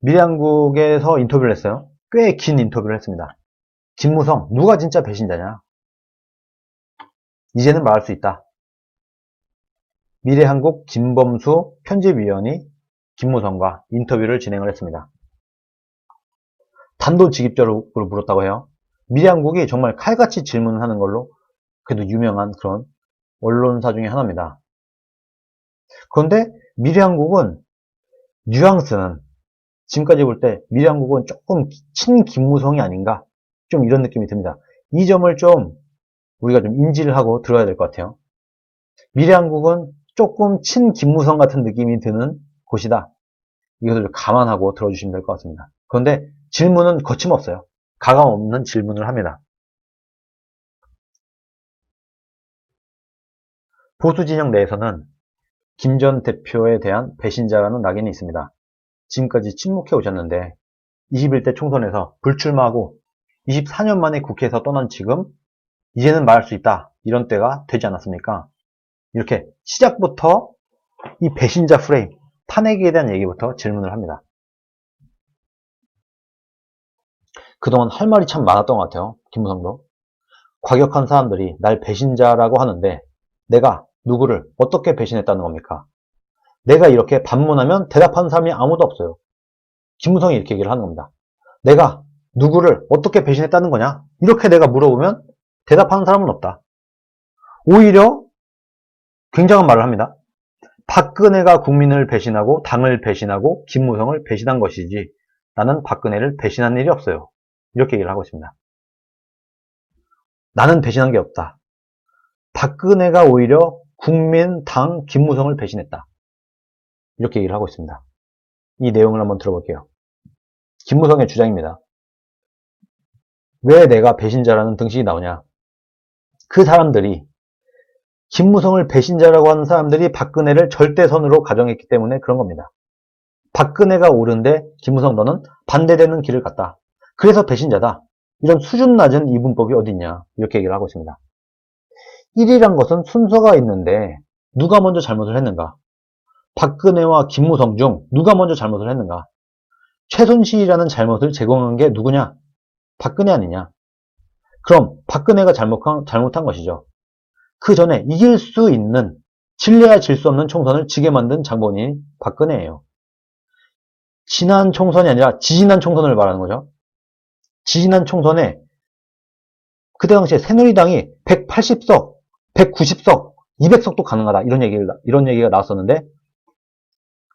미래한국에서 인터뷰를 했어요. 꽤 긴 인터뷰를 했습니다. 김무성, 누가 진짜 배신자냐? 이제는 말할 수 있다. 미래한국 김범수 편집위원이 김무성과 인터뷰를 진행을 했습니다. 단도직입적으로 물었다고 해요. 미래한국이 정말 칼같이 질문하는 걸로 그래도 유명한 그런 언론사 중에 하나입니다. 그런데 미래한국은 뉘앙스는 지금까지 볼 때 미래한국은 조금 친김무성이 아닌가 좀 이런 느낌이 듭니다. 이 점을 좀 우리가 좀 인지를 하고 들어야 될 것 같아요. 미래한국은 조금 친김무성 같은 느낌이 드는 곳이다. 이것을 감안하고 들어주시면 될 것 같습니다. 그런데 질문은 거침없어요. 가감 없는 질문을 합니다. 보수 진영 내에서는 김 전 대표에 대한 배신자라는 낙인이 있습니다. 지금까지 침묵해 오셨는데 21대 총선에서 불출마하고 24년 만에 국회에서 떠난 지금 이제는 말할 수 있다. 이런 때가 되지 않았습니까? 이렇게 시작부터 이 배신자 프레임, 탄핵에 대한 얘기부터 질문을 합니다. 그동안 할 말이 참 많았던 것 같아요. 김무성도. 과격한 사람들이 날 배신자라고 하는데 내가 누구를 어떻게 배신했다는 겁니까? 내가 이렇게 반문하면 대답하는 사람이 아무도 없어요. 김무성이 이렇게 얘기를 하는 겁니다. 내가 누구를 어떻게 배신했다는 거냐? 이렇게 내가 물어보면 대답하는 사람은 없다. 오히려 굉장한 말을 합니다. 박근혜가 국민을 배신하고 당을 배신하고 김무성을 배신한 것이지 나는 박근혜를 배신한 일이 없어요. 이렇게 얘기를 하고 있습니다. 나는 배신한 게 없다. 박근혜가 오히려 국민, 당, 김무성을 배신했다. 이렇게 얘기를 하고 있습니다. 이 내용을 한번 들어볼게요. 김무성의 주장입니다. 왜 내가 배신자라는 등식이 나오냐? 그 사람들이 김무성을 배신자라고 하는 사람들이 박근혜를 절대선으로 가정했기 때문에 그런 겁니다. 박근혜가 옳은데 김무성 너는 반대되는 길을 갔다. 그래서 배신자다. 이런 수준 낮은 이분법이 어딨냐 이렇게 얘기를 하고 있습니다. 1이란 것은 순서가 있는데 누가 먼저 잘못을 했는가? 박근혜와 김무성 중 누가 먼저 잘못을 했는가? 최순실이라는 잘못을 제공한 게 누구냐? 박근혜 아니냐? 그럼 박근혜가 잘못한 것이죠. 그 전에 이길 수 있는 질려야 질 수 없는 총선을 지게 만든 장본인이 박근혜예요. 지난 총선이 아니라 지지난 총선을 말하는 거죠. 지지난 총선에 그때 당시에 새누리당이 180석, 190석, 200석도 가능하다 이런 얘기가 나왔었는데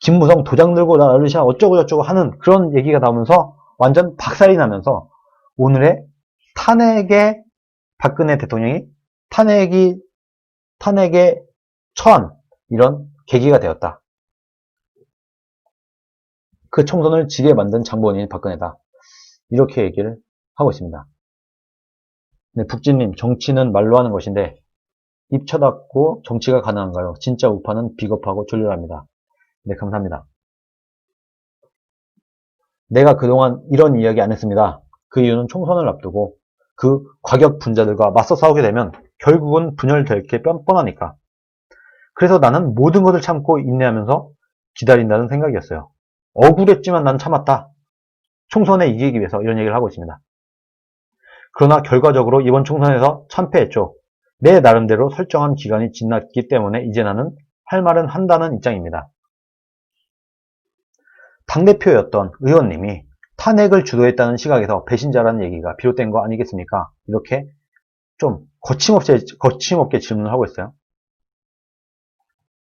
김무성 도장 들고 나르샤 어쩌고 저쩌고 하는 그런 얘기가 나오면서 완전 박살이 나면서 오늘의 탄핵에 박근혜 대통령이 탄핵에 처한 이런 계기가 되었다. 그 총선을 지게 만든 장본인이 박근혜다. 이렇게 얘기를 하고 있습니다. 네, 북진님, 정치는 말로 하는 것인데 입 쳐닫고 정치가 가능한가요? 진짜 우파는 비겁하고 졸렬합니다. 네, 감사합니다. 내가 그동안 이런 이야기 안 했습니다. 그 이유는 총선을 앞두고 그 과격 분자들과 맞서 싸우게 되면 결국은 분열될 게 뻔뻔하니까. 그래서 나는 모든 것을 참고 인내하면서 기다린다는 생각이었어요. 억울했지만 난 참았다. 총선에 이기기 위해서 이런 얘기를 하고 있습니다. 그러나 결과적으로 이번 총선에서 참패했죠. 내 나름대로 설정한 기간이 지났기 때문에 이제 나는 할 말은 한다는 입장입니다. 당대표였던 의원님이 탄핵을 주도했다는 시각에서 배신자라는 얘기가 비롯된 거 아니겠습니까? 이렇게 좀 거침없게 질문을 하고 있어요.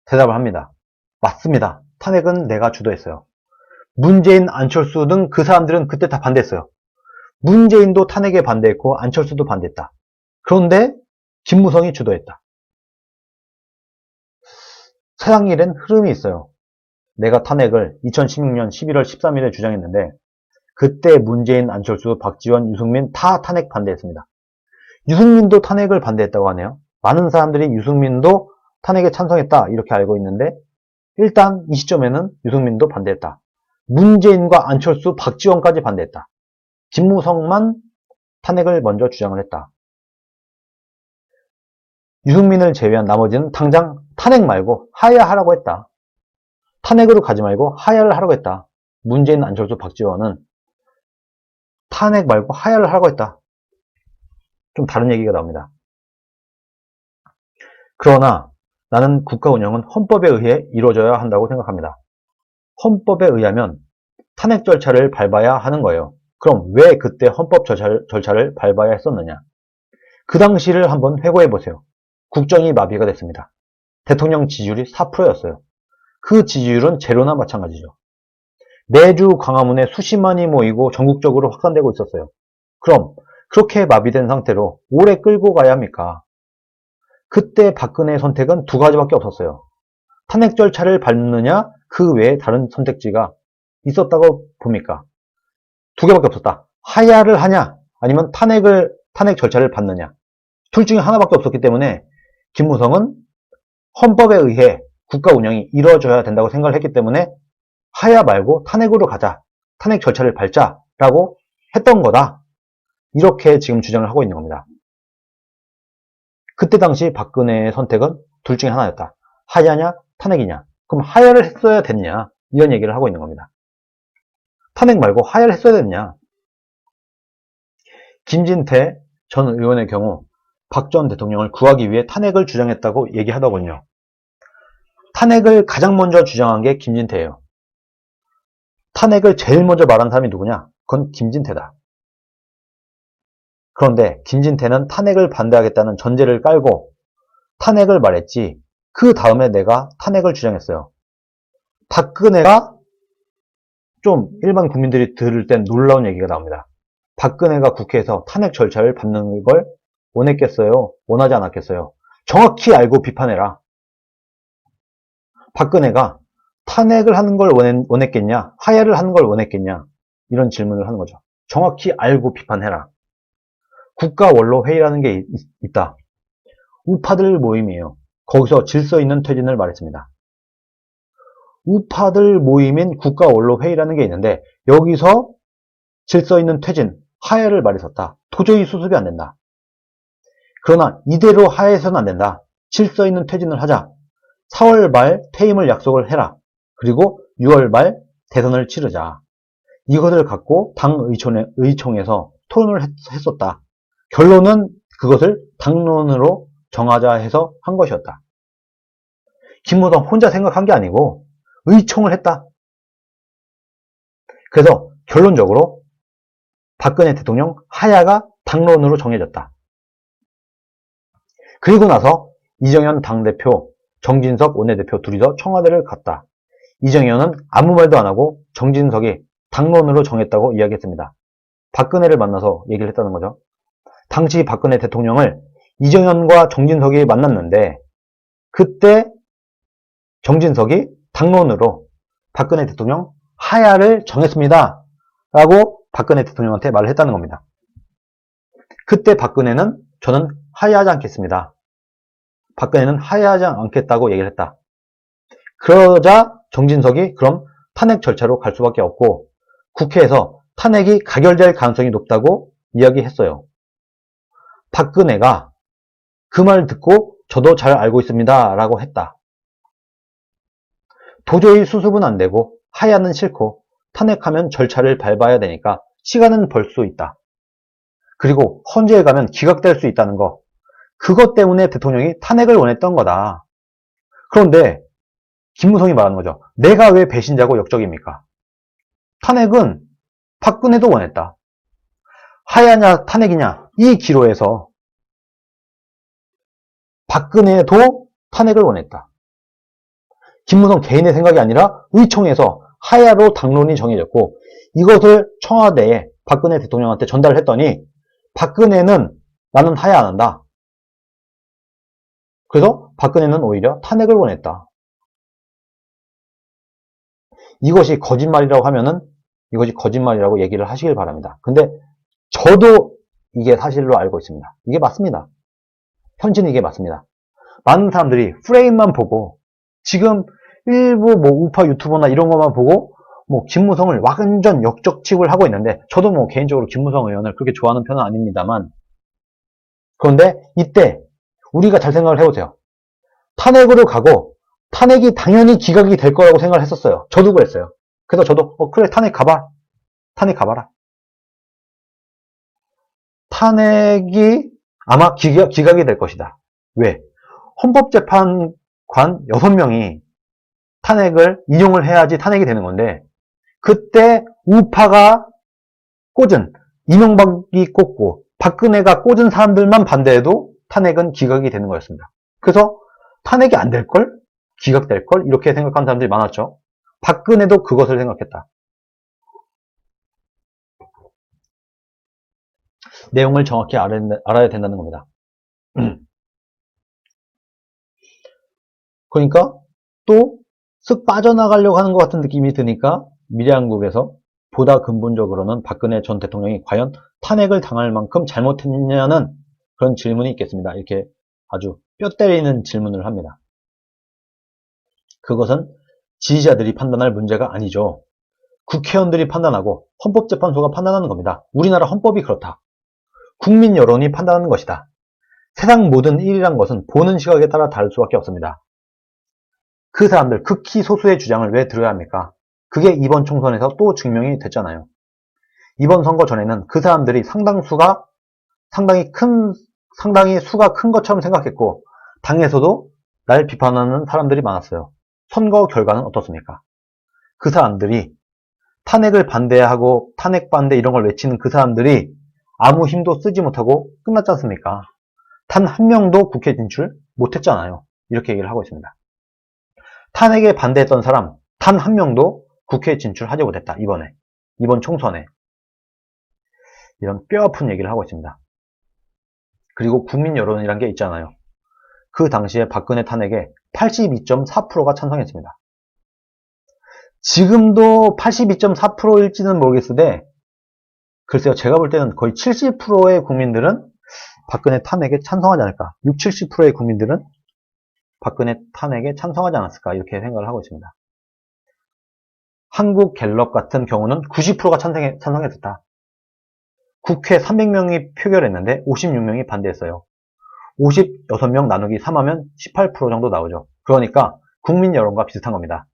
대답을 합니다. 맞습니다. 탄핵은 내가 주도했어요. 문재인, 안철수 등 그 사람들은 그때 다 반대했어요. 문재인도 탄핵에 반대했고 안철수도 반대했다. 그런데 김무성이 주도했다. 세상 일엔 흐름이 있어요. 내가 탄핵을 2016년 11월 13일에 주장했는데 그때 문재인, 안철수, 박지원, 유승민 다 탄핵 반대했습니다. 유승민도 탄핵을 반대했다고 하네요. 많은 사람들이 유승민도 탄핵에 찬성했다 이렇게 알고 있는데 일단 이 시점에는 유승민도 반대했다. 문재인과 안철수, 박지원까지 반대했다. 김무성만 탄핵을 먼저 주장을 했다. 유승민을 제외한 나머지는 당장 탄핵 말고 하야하라고 했다. 탄핵으로 가지 말고 하야를 하라고 했다. 문재인, 안철수, 박지원은 탄핵 말고 하야를 하라고 했다. 좀 다른 얘기가 나옵니다. 그러나 나는 국가 운영은 헌법에 의해 이루어져야 한다고 생각합니다. 헌법에 의하면 탄핵 절차를 밟아야 하는 거예요. 그럼 왜 그때 헌법 절차를 밟아야 했었느냐? 그 당시를 한번 회고해 보세요. 국정이 마비가 됐습니다. 대통령 지지율이 4%였어요. 그 지지율은 제로나 마찬가지죠. 매주 광화문에 수십만이 모이고 전국적으로 확산되고 있었어요. 그럼 그렇게 마비된 상태로 오래 끌고 가야 합니까? 그때 박근혜의 선택은 두 가지밖에 없었어요. 탄핵 절차를 밟느냐, 그 외에 다른 선택지가 있었다고 봅니까? 두 개밖에 없었다. 하야를 하냐, 아니면 탄핵 절차를 밟느냐. 둘 중에 하나밖에 없었기 때문에 김무성은 헌법에 의해 국가 운영이 이루어져야 된다고 생각을 했기 때문에 하야 말고 탄핵으로 가자, 탄핵 절차를 밟자라고 했던 거다. 이렇게 지금 주장을 하고 있는 겁니다. 그때 당시 박근혜의 선택은 둘 중에 하나였다. 하야냐, 탄핵이냐. 그럼 하야를 했어야 됐냐, 이런 얘기를 하고 있는 겁니다. 탄핵 말고 하야를 했어야 됐냐. 김진태 전 의원의 경우 박 전 대통령을 구하기 위해 탄핵을 주장했다고 얘기하더군요. 탄핵을 가장 먼저 주장한 게 김진태예요. 탄핵을 제일 먼저 말한 사람이 누구냐? 그건 김진태다. 그런데 김진태는 탄핵을 반대하겠다는 전제를 깔고 탄핵을 말했지, 그 다음에 내가 탄핵을 주장했어요. 박근혜가, 좀 일반 국민들이 들을 땐 놀라운 얘기가 나옵니다. 박근혜가 국회에서 탄핵 절차를 밟는 걸 원했겠어요? 원하지 않았겠어요? 정확히 알고 비판해라. 박근혜가 탄핵을 하는 걸 원했겠냐? 하야를 하는 걸 원했겠냐? 이런 질문을 하는 거죠. 정확히 알고 비판해라. 국가원로회의라는 게 있다. 우파들 모임이에요. 거기서 질서 있는 퇴진을 말했습니다. 우파들 모임인 국가원로회의라는 게 있는데 여기서 질서 있는 퇴진, 하야를 말했었다. 도저히 수습이 안 된다. 그러나 이대로 하야해서는 안 된다. 질서 있는 퇴진을 하자. 4월 말 퇴임을 약속을 해라. 그리고 6월 말 대선을 치르자. 이것을 갖고 당 의총에서 토론을 했었다. 결론은 그것을 당론으로 정하자 해서 한 것이었다. 김무성 혼자 생각한 게 아니고 의총을 했다. 그래서 결론적으로 박근혜 대통령 하야가 당론으로 정해졌다. 그리고 나서 이정현 당대표, 정진석 원내대표 둘이서 청와대를 갔다. 이정현은 아무 말도 안 하고 정진석이 당론으로 정했다고 이야기했습니다. 박근혜를 만나서 얘기를 했다는 거죠. 당시 박근혜 대통령을 이정현과 정진석이 만났는데 그때 정진석이 당론으로 박근혜 대통령 하야를 정했습니다. 라고 박근혜 대통령한테 말을 했다는 겁니다. 그때 박근혜는 저는 하야하지 않겠습니다. 박근혜는 하야하지 않겠다고 얘기를 했다. 그러자 정진석이 그럼 탄핵 절차로 갈 수밖에 없고 국회에서 탄핵이 가결될 가능성이 높다고 이야기했어요. 박근혜가 그 말 듣고 저도 잘 알고 있습니다. 라고 했다. 도저히 수습은 안 되고 하야는 싫고 탄핵하면 절차를 밟아야 되니까 시간은 벌 수 있다. 그리고 헌재에 가면 기각될 수 있다는 거. 그것 때문에 대통령이 탄핵을 원했던 거다. 그런데 김무성이 말하는 거죠. 내가 왜 배신자고 역적입니까? 탄핵은 박근혜도 원했다. 하야냐 탄핵이냐 이 기로에서 박근혜도 탄핵을 원했다. 김무성 개인의 생각이 아니라 의총에서 하야로 당론이 정해졌고 이것을 청와대에 박근혜 대통령한테 전달을 했더니 박근혜는 나는 하야 안 한다. 그래서 박근혜는 오히려 탄핵을 원했다. 이것이 거짓말이라고 하면은 이것이 거짓말이라고 얘기를 하시길 바랍니다. 근데 저도 이게 사실로 알고 있습니다. 이게 맞습니다. 현실은 이게 맞습니다. 많은 사람들이 프레임만 보고 지금 일부 뭐 우파 유튜버나 이런 것만 보고 뭐 김무성을 완전 역적취급을 하고 있는데 저도 뭐 개인적으로 김무성 의원을 그렇게 좋아하는 편은 아닙니다만 그런데 이때 우리가 잘 생각을 해보세요. 탄핵으로 가고 탄핵이 당연히 기각이 될 거라고 생각을 했었어요. 저도 그랬어요. 그래서 저도 그래 탄핵 가봐. 탄핵 가봐라. 탄핵이 아마 기각이 될 것이다. 왜? 헌법재판관 6명이 탄핵을 인용을 해야지 탄핵이 되는 건데 그때 우파가 꽂은 이명박이 꽂고 박근혜가 꽂은 사람들만 반대해도 탄핵은 기각이 되는 거였습니다. 그래서 탄핵이 안 될걸? 기각될걸? 이렇게 생각하는 사람들이 많았죠. 박근혜도 그것을 생각했다. 내용을 정확히 알아야 된다는 겁니다. 그러니까 또 쓱 빠져나가려고 하는 것 같은 느낌이 드니까 미래한국에서 보다 근본적으로는 박근혜 전 대통령이 과연 탄핵을 당할 만큼 잘못했냐는 그런 질문이 있겠습니다. 이렇게 아주 뼈 때리는 질문을 합니다. 그것은 지지자들이 판단할 문제가 아니죠. 국회의원들이 판단하고 헌법재판소가 판단하는 겁니다. 우리나라 헌법이 그렇다. 국민 여론이 판단하는 것이다. 세상 모든 일이란 것은 보는 시각에 따라 다를 수밖에 없습니다. 그 사람들, 극히 소수의 주장을 왜 들어야 합니까? 그게 이번 총선에서 또 증명이 됐잖아요. 이번 선거 전에는 그 사람들이 상당히 수가 큰 것처럼 생각했고, 당에서도 날 비판하는 사람들이 많았어요. 선거 결과는 어떻습니까? 그 사람들이 탄핵을 반대하고 탄핵 반대 이런 걸 외치는 그 사람들이 아무 힘도 쓰지 못하고 끝났지 않습니까? 단 한 명도 국회 진출 못했잖아요. 이렇게 얘기를 하고 있습니다. 탄핵에 반대했던 사람 단 한 명도 국회에 진출하지 못했다. 이번 총선에. 이런 뼈아픈 얘기를 하고 있습니다. 그리고 국민 여론이란 게 있잖아요. 그 당시에 박근혜 탄핵에 82.4%가 찬성했습니다. 지금도 82.4%일지는 모르겠는데 글쎄요. 제가 볼 때는 거의 70%의 국민들은 박근혜 탄핵에 찬성하지 않을까. 60, 70%의 국민들은 박근혜 탄핵에 찬성하지 않았을까 이렇게 생각을 하고 있습니다. 한국갤럽 같은 경우는 90%가 찬성했었다. 국회 300명이 표결했는데 56명이 반대했어요. 56명 나누기 3하면 18% 정도 나오죠. 그러니까 국민 여론과 비슷한 겁니다.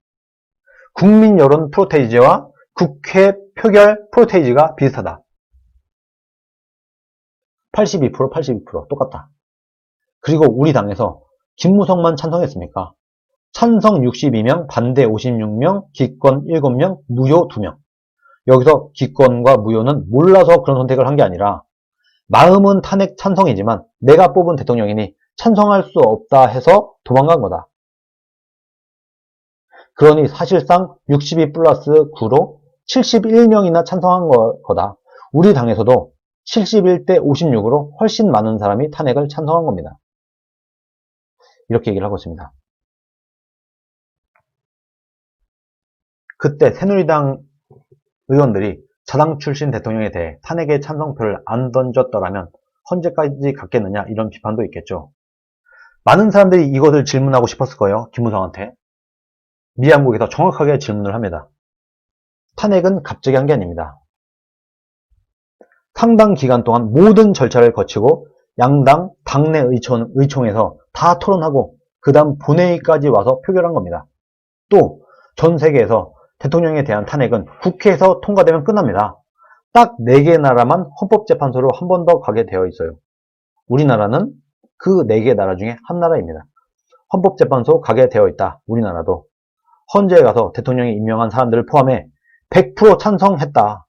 국민 여론 프로테이지와 국회 표결 프로테이지가 비슷하다. 82%, 82% 똑같다. 그리고 우리 당에서 김무성만 찬성했습니까? 찬성 62명, 반대 56명, 기권 7명, 무효 2명. 여기서 기권과 무효는 몰라서 그런 선택을 한 게 아니라 마음은 탄핵 찬성이지만 내가 뽑은 대통령이니 찬성할 수 없다 해서 도망간 거다. 그러니 사실상 62 플러스 9로 71명이나 찬성한 거다. 우리 당에서도 71대 56으로 훨씬 많은 사람이 탄핵을 찬성한 겁니다. 이렇게 얘기를 하고 있습니다. 그때 새누리당 의원들이 자당 출신 대통령에 대해 탄핵의 찬성표를 안 던졌더라면 언제까지 갔겠느냐 이런 비판도 있겠죠. 많은 사람들이 이것을 질문하고 싶었을 거예요. 김무성한테. 미한국에서 정확하게 질문을 합니다. 탄핵은 갑자기 한 게 아닙니다. 상당 기간 동안 모든 절차를 거치고 양당 당내 의총에서 다 토론하고 그 다음 본회의까지 와서 표결한 겁니다. 또 전 세계에서 대통령에 대한 탄핵은 국회에서 통과되면 끝납니다. 딱 4개 나라만 헌법재판소로 한 번 더 가게 되어 있어요. 우리나라는 그 4개 나라 중에 한 나라입니다. 헌법재판소 가게 되어 있다. 우리나라도. 헌재에 가서 대통령이 임명한 사람들을 포함해 100% 찬성했다.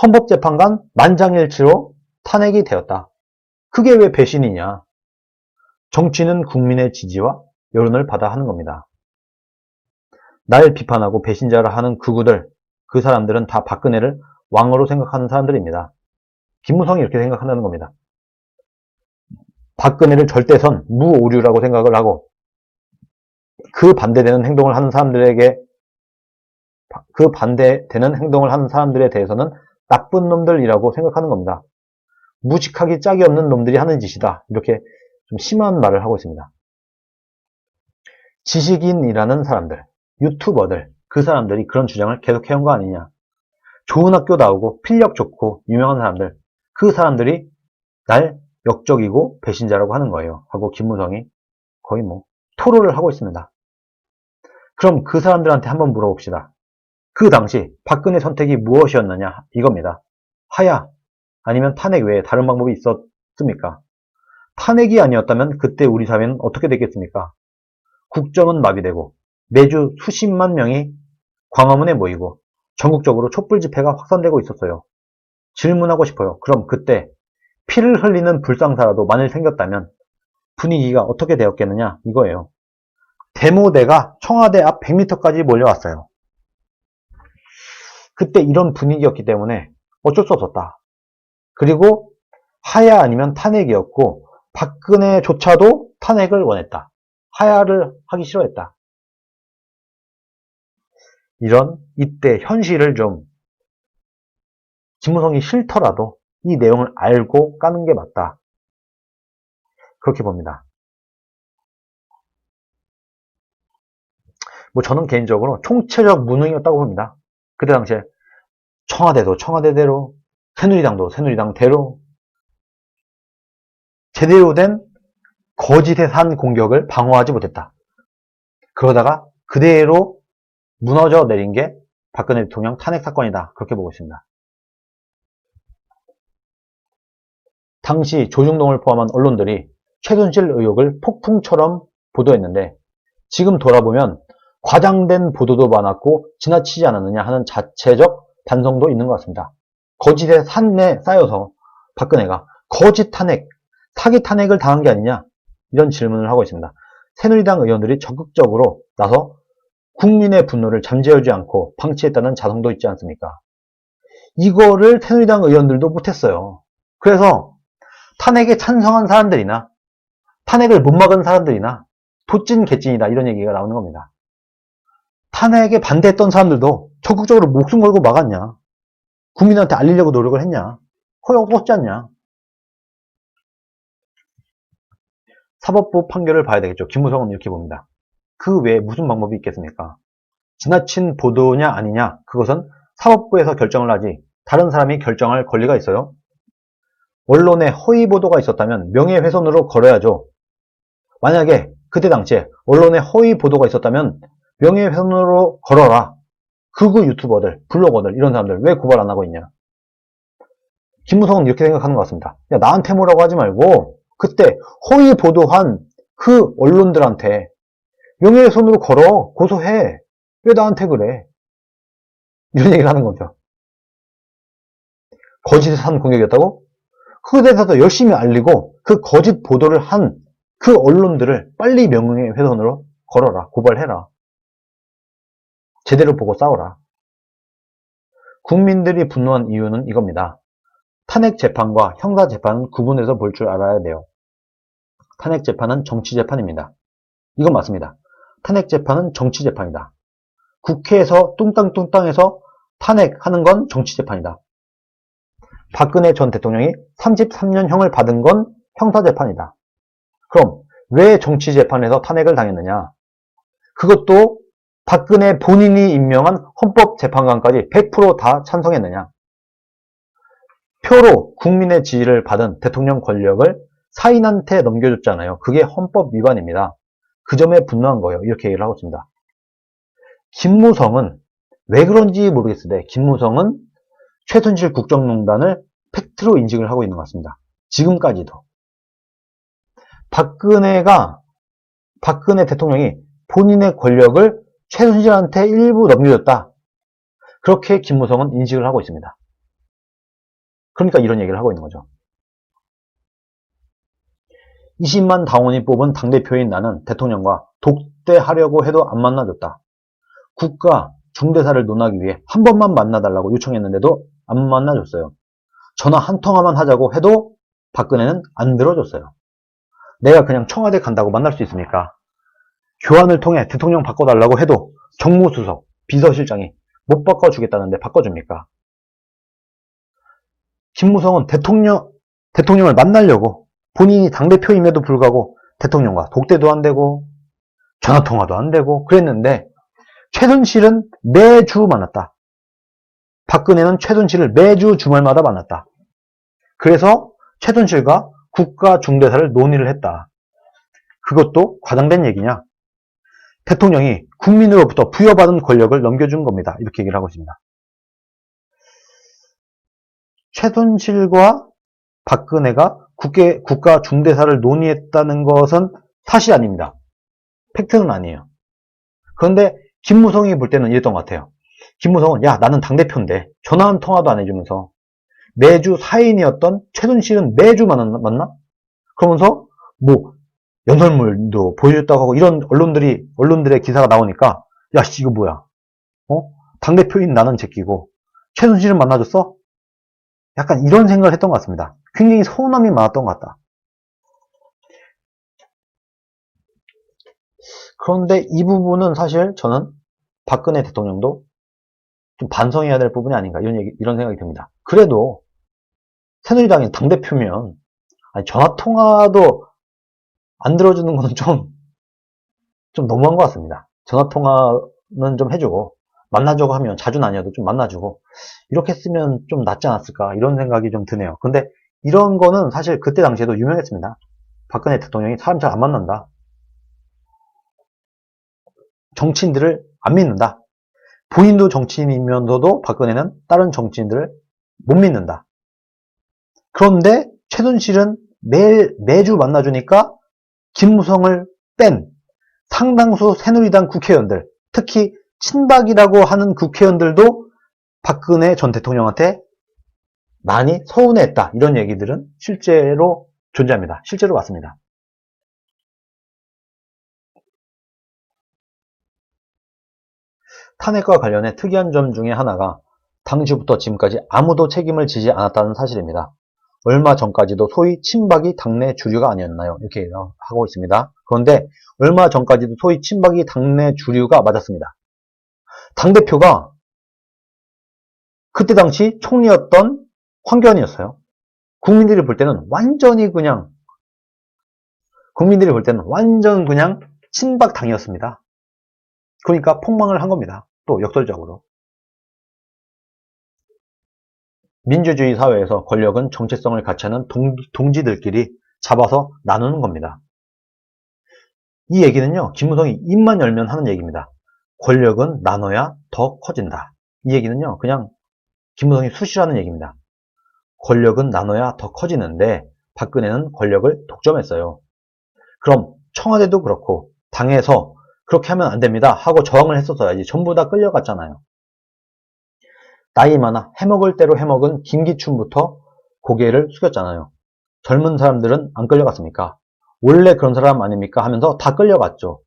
헌법재판관 만장일치로 탄핵이 되었다. 그게 왜 배신이냐? 정치는 국민의 지지와 여론을 받아 하는 겁니다. 날 비판하고 배신자라 하는 극우들, 그 사람들은 다 박근혜를 왕으로 생각하는 사람들입니다. 김무성이 이렇게 생각한다는 겁니다. 박근혜를 절대선 무오류라고 생각을 하고 그 반대되는 행동을 하는 사람들에 대해서는 나쁜 놈들이라고 생각하는 겁니다. 무식하기 짝이 없는 놈들이 하는 짓이다. 이렇게 좀 심한 말을 하고 있습니다. 지식인이라는 사람들, 유튜버들, 그 사람들이 그런 주장을 계속 해온 거 아니냐. 좋은 학교 나오고 필력 좋고 유명한 사람들, 그 사람들이 날 역적이고 배신자라고 하는 거예요. 하고 김무성이 거의 토로를 하고 있습니다. 그럼 그 사람들한테 한번 물어봅시다. 그 당시 박근혜 선택이 무엇이었느냐 이겁니다. 하야 아니면 탄핵 외에 다른 방법이 있었습니까? 탄핵이 아니었다면 그때 우리 사회는 어떻게 됐겠습니까? 국정은 마비되고 매주 수십만 명이 광화문에 모이고 전국적으로 촛불 집회가 확산되고 있었어요. 질문하고 싶어요. 그럼 그때 피를 흘리는 불상사라도 만일 생겼다면 분위기가 어떻게 되었겠느냐 이거예요. 데모대가 청와대 앞 100m까지 몰려왔어요. 그때 이런 분위기였기 때문에 어쩔 수 없었다. 그리고 하야 아니면 탄핵이었고 박근혜조차도 탄핵을 원했다. 하야를 하기 싫어했다. 이런 이때 현실을 좀 김무성이 싫더라도 이 내용을 알고 까는 게 맞다. 그렇게 봅니다. 저는 개인적으로 총체적 무능이었다고 봅니다. 그때 당시에 청와대도 청와대대로 새누리당도 새누리당대로 제대로 된 거짓의 산 공격을 방어하지 못했다. 그러다가 그대로 무너져 내린 게 박근혜 대통령 탄핵 사건이다. 그렇게 보고 있습니다. 당시 조중동을 포함한 언론들이 최순실 의혹을 폭풍처럼 보도했는데 지금 돌아보면 과장된 보도도 많았고 지나치지 않았느냐 하는 자체적 반성도 있는 것 같습니다. 거짓의 산에 쌓여서 박근혜가 거짓 탄핵, 사기 탄핵을 당한 게 아니냐 이런 질문을 하고 있습니다. 새누리당 의원들이 적극적으로 나서 국민의 분노를 잠재우지 않고 방치했다는 자성도 있지 않습니까? 이거를 새누리당 의원들도 못했어요. 그래서 탄핵에 찬성한 사람들이나 탄핵을 못 막은 사람들이나 도찐 개찐이다 이런 얘기가 나오는 겁니다. 탄핵에 반대했던 사람들도 적극적으로 목숨 걸고 막았냐? 국민한테 알리려고 노력을 했냐? 허용했지 않냐? 사법부 판결을 봐야 되겠죠. 김무성은 이렇게 봅니다. 그 외에 무슨 방법이 있겠습니까? 지나친 보도냐 아니냐 그것은 사법부에서 결정을 하지 다른 사람이 결정할 권리가 있어요? 언론에 허위 보도가 있었다면 명예훼손으로 걸어야죠. 만약에 그때 당시에 언론에 허위 보도가 있었다면 명예훼손으로 걸어라. 극우 유튜버들, 블로거들 이런 사람들 왜 고발 안 하고 있냐? 김무성은 이렇게 생각하는 것 같습니다. 야, 나한테 뭐라고 하지 말고 그때 허위 보도한 그 언론들한테 명예훼손으로 걸어. 고소해. 왜 나한테 그래? 이런 얘기를 하는 거죠. 거짓의 산 공격이었다고? 그에 대해서 열심히 알리고 그 거짓 보도를 한 그 언론들을 빨리 명예훼손으로 걸어라. 고발해라. 제대로 보고 싸워라. 국민들이 분노한 이유는 이겁니다. 탄핵 재판과 형사 재판은 구분해서 볼 줄 알아야 돼요. 탄핵 재판은 정치 재판입니다. 이건 맞습니다. 탄핵 재판은 정치 재판이다. 국회에서 뚱땅뚱땅해서 탄핵하는 건 정치 재판이다. 박근혜 전 대통령이 33년형을 받은 건 형사 재판이다. 그럼 왜 정치 재판에서 탄핵을 당했느냐? 그것도 박근혜 본인이 임명한 헌법재판관까지 100% 다 찬성했느냐? 표로 국민의 지지를 받은 대통령 권력을 사인한테 넘겨줬잖아요. 그게 헌법 위반입니다. 그 점에 분노한 거예요. 이렇게 얘기를 하고 있습니다. 김무성은 왜 그런지 모르겠는데 김무성은 최순실 국정농단을 팩트로 인식을 하고 있는 것 같습니다. 지금까지도. 박근혜 대통령이 본인의 권력을 최순실한테 일부 넘겨줬다. 그렇게 김무성은 인식을 하고 있습니다. 그러니까 이런 얘기를 하고 있는 거죠. 20만 당원이 뽑은 당대표인 나는 대통령과 독대하려고 해도 안 만나줬다. 국가 중대사를 논하기 위해 한 번만 만나달라고 요청했는데도 안 만나줬어요. 전화 한 통화만 하자고 해도 박근혜는 안 들어줬어요. 내가 그냥 청와대 간다고 만날 수 있습니까? 교환을 통해 대통령 바꿔달라고 해도 정무수석, 비서실장이 못 바꿔주겠다는데 바꿔줍니까? 김무성은 대통령을 만나려고 본인이 당대표임에도 불구하고 대통령과 독대도 안 되고 전화통화도 안 되고 그랬는데 최순실은 매주 만났다. 박근혜는 최순실을 매주 주말마다 만났다. 그래서 최순실과 국가 중대사를 논의를 했다. 그것도 과장된 얘기냐? 대통령이 국민으로부터 부여받은 권력을 넘겨준 겁니다. 이렇게 얘기를 하고 있습니다. 최순실과 박근혜가 국가 중대사를 논의했다는 것은 사실이 아닙니다. 팩트는 아니에요. 그런데 김무성이 볼 때는 이랬던 것 같아요. 김무성은 야 나는 당대표인데 전화 한 통화도 안 해주면서 매주 사인이었던 최순실은 매주 만나? 그러면서 뭐 연설물도 보여줬다고 하고 이런 언론들의 기사가 나오니까 야 씨 이거 뭐야? 당대표인 나는 제끼고 최순실은 만나줬어? 약간 이런 생각을 했던 것 같습니다. 굉장히 서운함이 많았던 것 같다. 그런데 이 부분은 사실 저는 박근혜 대통령도 좀 반성해야 될 부분이 아닌가 이런 생각이 듭니다. 그래도 새누리당이 당대표면 전화통화도 안 들어주는 건 좀 너무한 것 같습니다. 전화통화는 좀 해주고 만나자고 하면 자주는 아니어도 좀 만나주고 이렇게 했으면 좀 낫지 않았을까 이런 생각이 좀 드네요. 근데 이런 거는 사실 그때 당시에도 유명했습니다. 박근혜 대통령이 사람 잘 안 만난다. 정치인들을 안 믿는다. 본인도 정치인이면서도 박근혜는 다른 정치인들을 못 믿는다. 그런데 최순실은 매주 만나주니까 김무성을 뺀 상당수 새누리당 국회의원들, 특히 친박이라고 하는 국회의원들도 박근혜 전 대통령한테 많이 서운해했다. 이런 얘기들은 실제로 존재합니다. 실제로 맞습니다. 탄핵과 관련해 특이한 점 중에 하나가 당시부터 지금까지 아무도 책임을 지지 않았다는 사실입니다. 얼마 전까지도 소위 친박이 당내 주류가 아니었나요? 이렇게 하고 있습니다. 그런데 얼마 전까지도 소위 친박이 당내 주류가 맞았습니다. 당대표가 그때 당시 총리였던 황교안이었어요. 국민들이 볼 때는 완전 그냥 친박 당이었습니다. 그러니까 폭망을 한 겁니다. 또 역설적으로. 민주주의 사회에서 권력은 정체성을 같이 하는 동지들끼리 잡아서 나누는 겁니다. 이 얘기는요, 김무성이 입만 열면 하는 얘기입니다. 권력은 나눠야 더 커진다. 이 얘기는요, 그냥 김무성이 수시라는 얘기입니다. 권력은 나눠야 더 커지는데 박근혜는 권력을 독점했어요. 그럼 청와대도 그렇고 당에서 그렇게 하면 안 됩니다 하고 저항을 했었어야지. 전부 다 끌려갔잖아요. 나이 많아 해먹을 대로 해먹은 김기춘부터 고개를 숙였잖아요. 젊은 사람들은 안 끌려갔습니까? 원래 그런 사람 아닙니까? 하면서 다 끌려갔죠.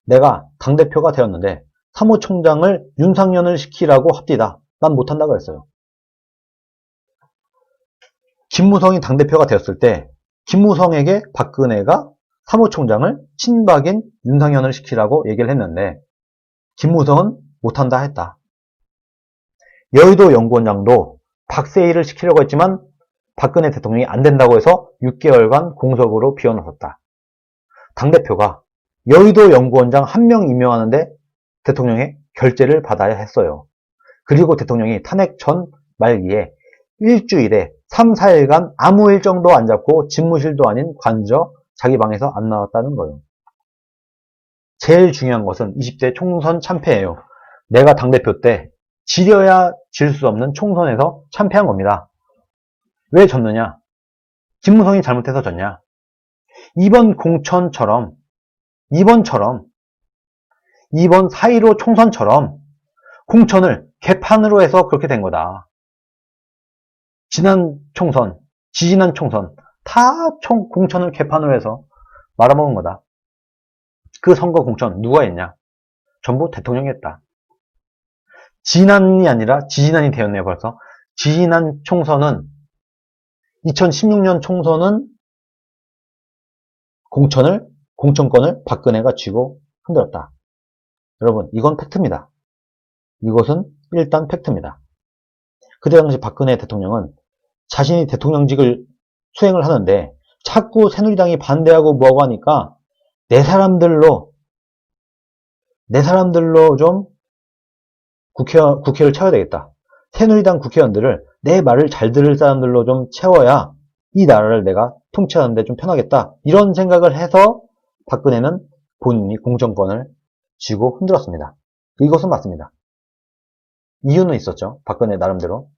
내가 당대표가 되었는데 사무총장을 윤상현을 시키라고 합디다. 난 못한다고 했어요. 김무성이 당대표가 되었을 때 김무성에게 박근혜가 사무총장을 친박인 윤상현을 시키라고 얘기를 했는데 김무성은 못한다 했다. 여의도 연구원장도 박세희를 시키려고 했지만 박근혜 대통령이 안 된다고 해서 6개월간 공석으로 비워놓았다. 당대표가 여의도 연구원장 한 명 임명하는데 대통령의 결재를 받아야 했어요. 그리고 대통령이 탄핵 전 말기에 일주일에 3, 4일간 아무 일정도 안 잡고 집무실도 아닌 관저 자기 방에서 안 나왔다는 거예요. 제일 중요한 것은 20대 총선 참패예요. 내가 당대표 때 지려야 질 수 없는 총선에서 참패한 겁니다. 왜 졌느냐? 김무성이 잘못해서 졌냐? 이번 4.15 총선처럼 공천을 개판으로 해서 그렇게 된 거다. 지지난 총선 다 공천을 개판으로 해서 말아먹은 거다. 그 선거 공천 누가 했냐? 전부 대통령이 했다. 지난이 아니라 지지난이 되었네요, 벌써. 지지난 총선은 2016년 총선은 공천권을 박근혜가 쥐고 흔들었다. 여러분, 이건 팩트입니다. 이것은 일단 팩트입니다. 그때 당시 박근혜 대통령은 자신이 대통령직을 수행을 하는데 자꾸 새누리당이 반대하고 뭐하고 하니까 내 사람들로 좀 국회를 채워야 되겠다. 새누리당 국회의원들을 내 말을 잘 들을 사람들로 좀 채워야 이 나라를 내가 통치하는데 좀 편하겠다. 이런 생각을 해서 박근혜는 본인이 공천권을 쥐고 흔들었습니다. 이것은 맞습니다. 이유는 있었죠. 박근혜 나름대로.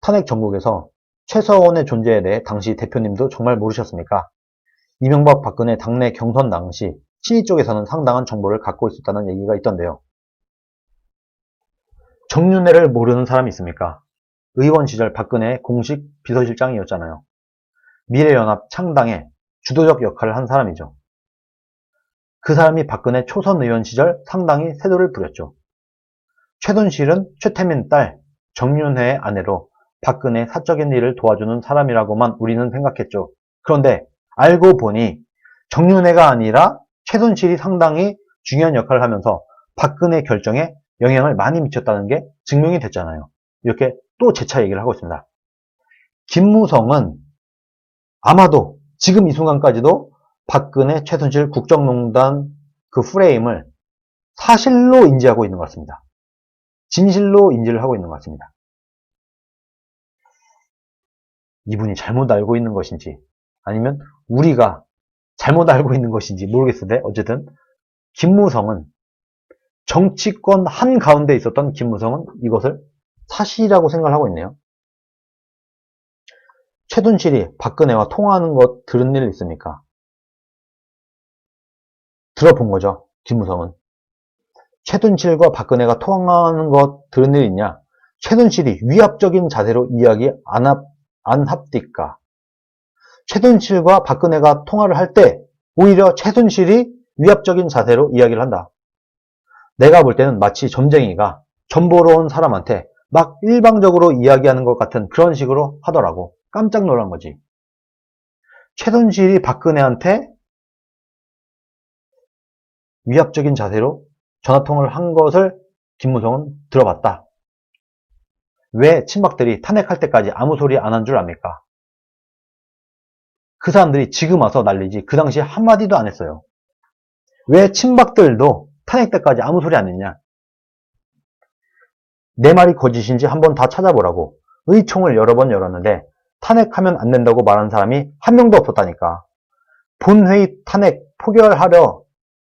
탄핵 정국에서 최서원의 존재에 대해 당시 대표님도 정말 모르셨습니까? 이명박 박근혜 당내 경선 당시 친위 쪽에서는 상당한 정보를 갖고 있었다는 얘기가 있던데요. 정윤회를 모르는 사람이 있습니까? 의원 시절 박근혜의 공식 비서실장이었잖아요. 미래연합 창당에 주도적 역할을 한 사람이죠. 그 사람이 박근혜 초선 의원 시절 상당히 세도를 부렸죠. 최순실은 최태민 딸 정윤회의 아내로 박근혜 사적인 일을 도와주는 사람이라고만 우리는 생각했죠. 그런데 알고 보니 정윤회가 아니라 최순실이 상당히 중요한 역할을 하면서 박근혜 결정에 영향을 많이 미쳤다는 게 증명이 됐잖아요. 이렇게 또 재차 얘기를 하고 있습니다. 김무성은 아마도 지금 이 순간까지도 박근혜 최순실 국정농단 그 프레임을 사실로 인지하고 있는 것 같습니다. 진실로 인지를 하고 있는 것 같습니다. 이분이 잘못 알고 있는 것인지 아니면 우리가 잘못 알고 있는 것인지 모르겠는데 어쨌든 김무성은 정치권 한가운데 있었던 김무성은 이것을 사실이라고 생각을 하고 있네요. 최순실이 박근혜와 통화하는 것 들은 일 있습니까? 들어본 거죠. 김무성은. 최순실과 박근혜가 통화하는 것 들은 일 있냐? 최순실이 위압적인 자세로 이야기 안 합디까? 최순실과 박근혜가 통화를 할 때 오히려 최순실이 위압적인 자세로 이야기를 한다. 내가 볼 때는 마치 점쟁이가 점 보러 온 사람한테 막 일방적으로 이야기하는 것 같은 그런 식으로 하더라고. 깜짝 놀란 거지. 최순실이 박근혜한테 위압적인 자세로 전화통화를 한 것을 김무성은 들어봤다. 왜 친박들이 탄핵할 때까지 아무 소리 안 한 줄 압니까? 그 사람들이 지금 와서 난리지 그 당시에 한마디도 안 했어요. 왜 친박들도 탄핵 때까지 아무 소리 안 했냐? 내 말이 거짓인지 한번 다 찾아보라고. 의총을 여러 번 열었는데 탄핵하면 안 된다고 말한 사람이 한 명도 없었다니까. 본회의 탄핵 포결하려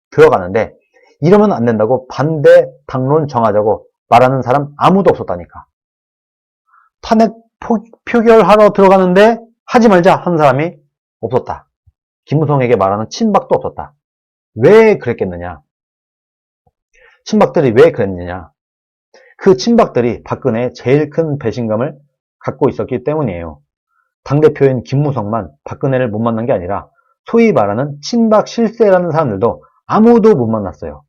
들어가는데 이러면 안 된다고 반대 당론 정하자고 말하는 사람 아무도 없었다니까. 탄핵 표결하러 들어가는데 하지 말자 한 사람이 없었다. 김무성에게 말하는 친박도 없었다. 왜 그랬겠느냐? 친박들이 왜 그랬느냐? 그 친박들이 박근혜의 제일 큰 배신감을 갖고 있었기 때문이에요. 당대표인 김무성만 박근혜를 못 만난 게 아니라 소위 말하는 친박 실세라는 사람들도 아무도 못 만났어요.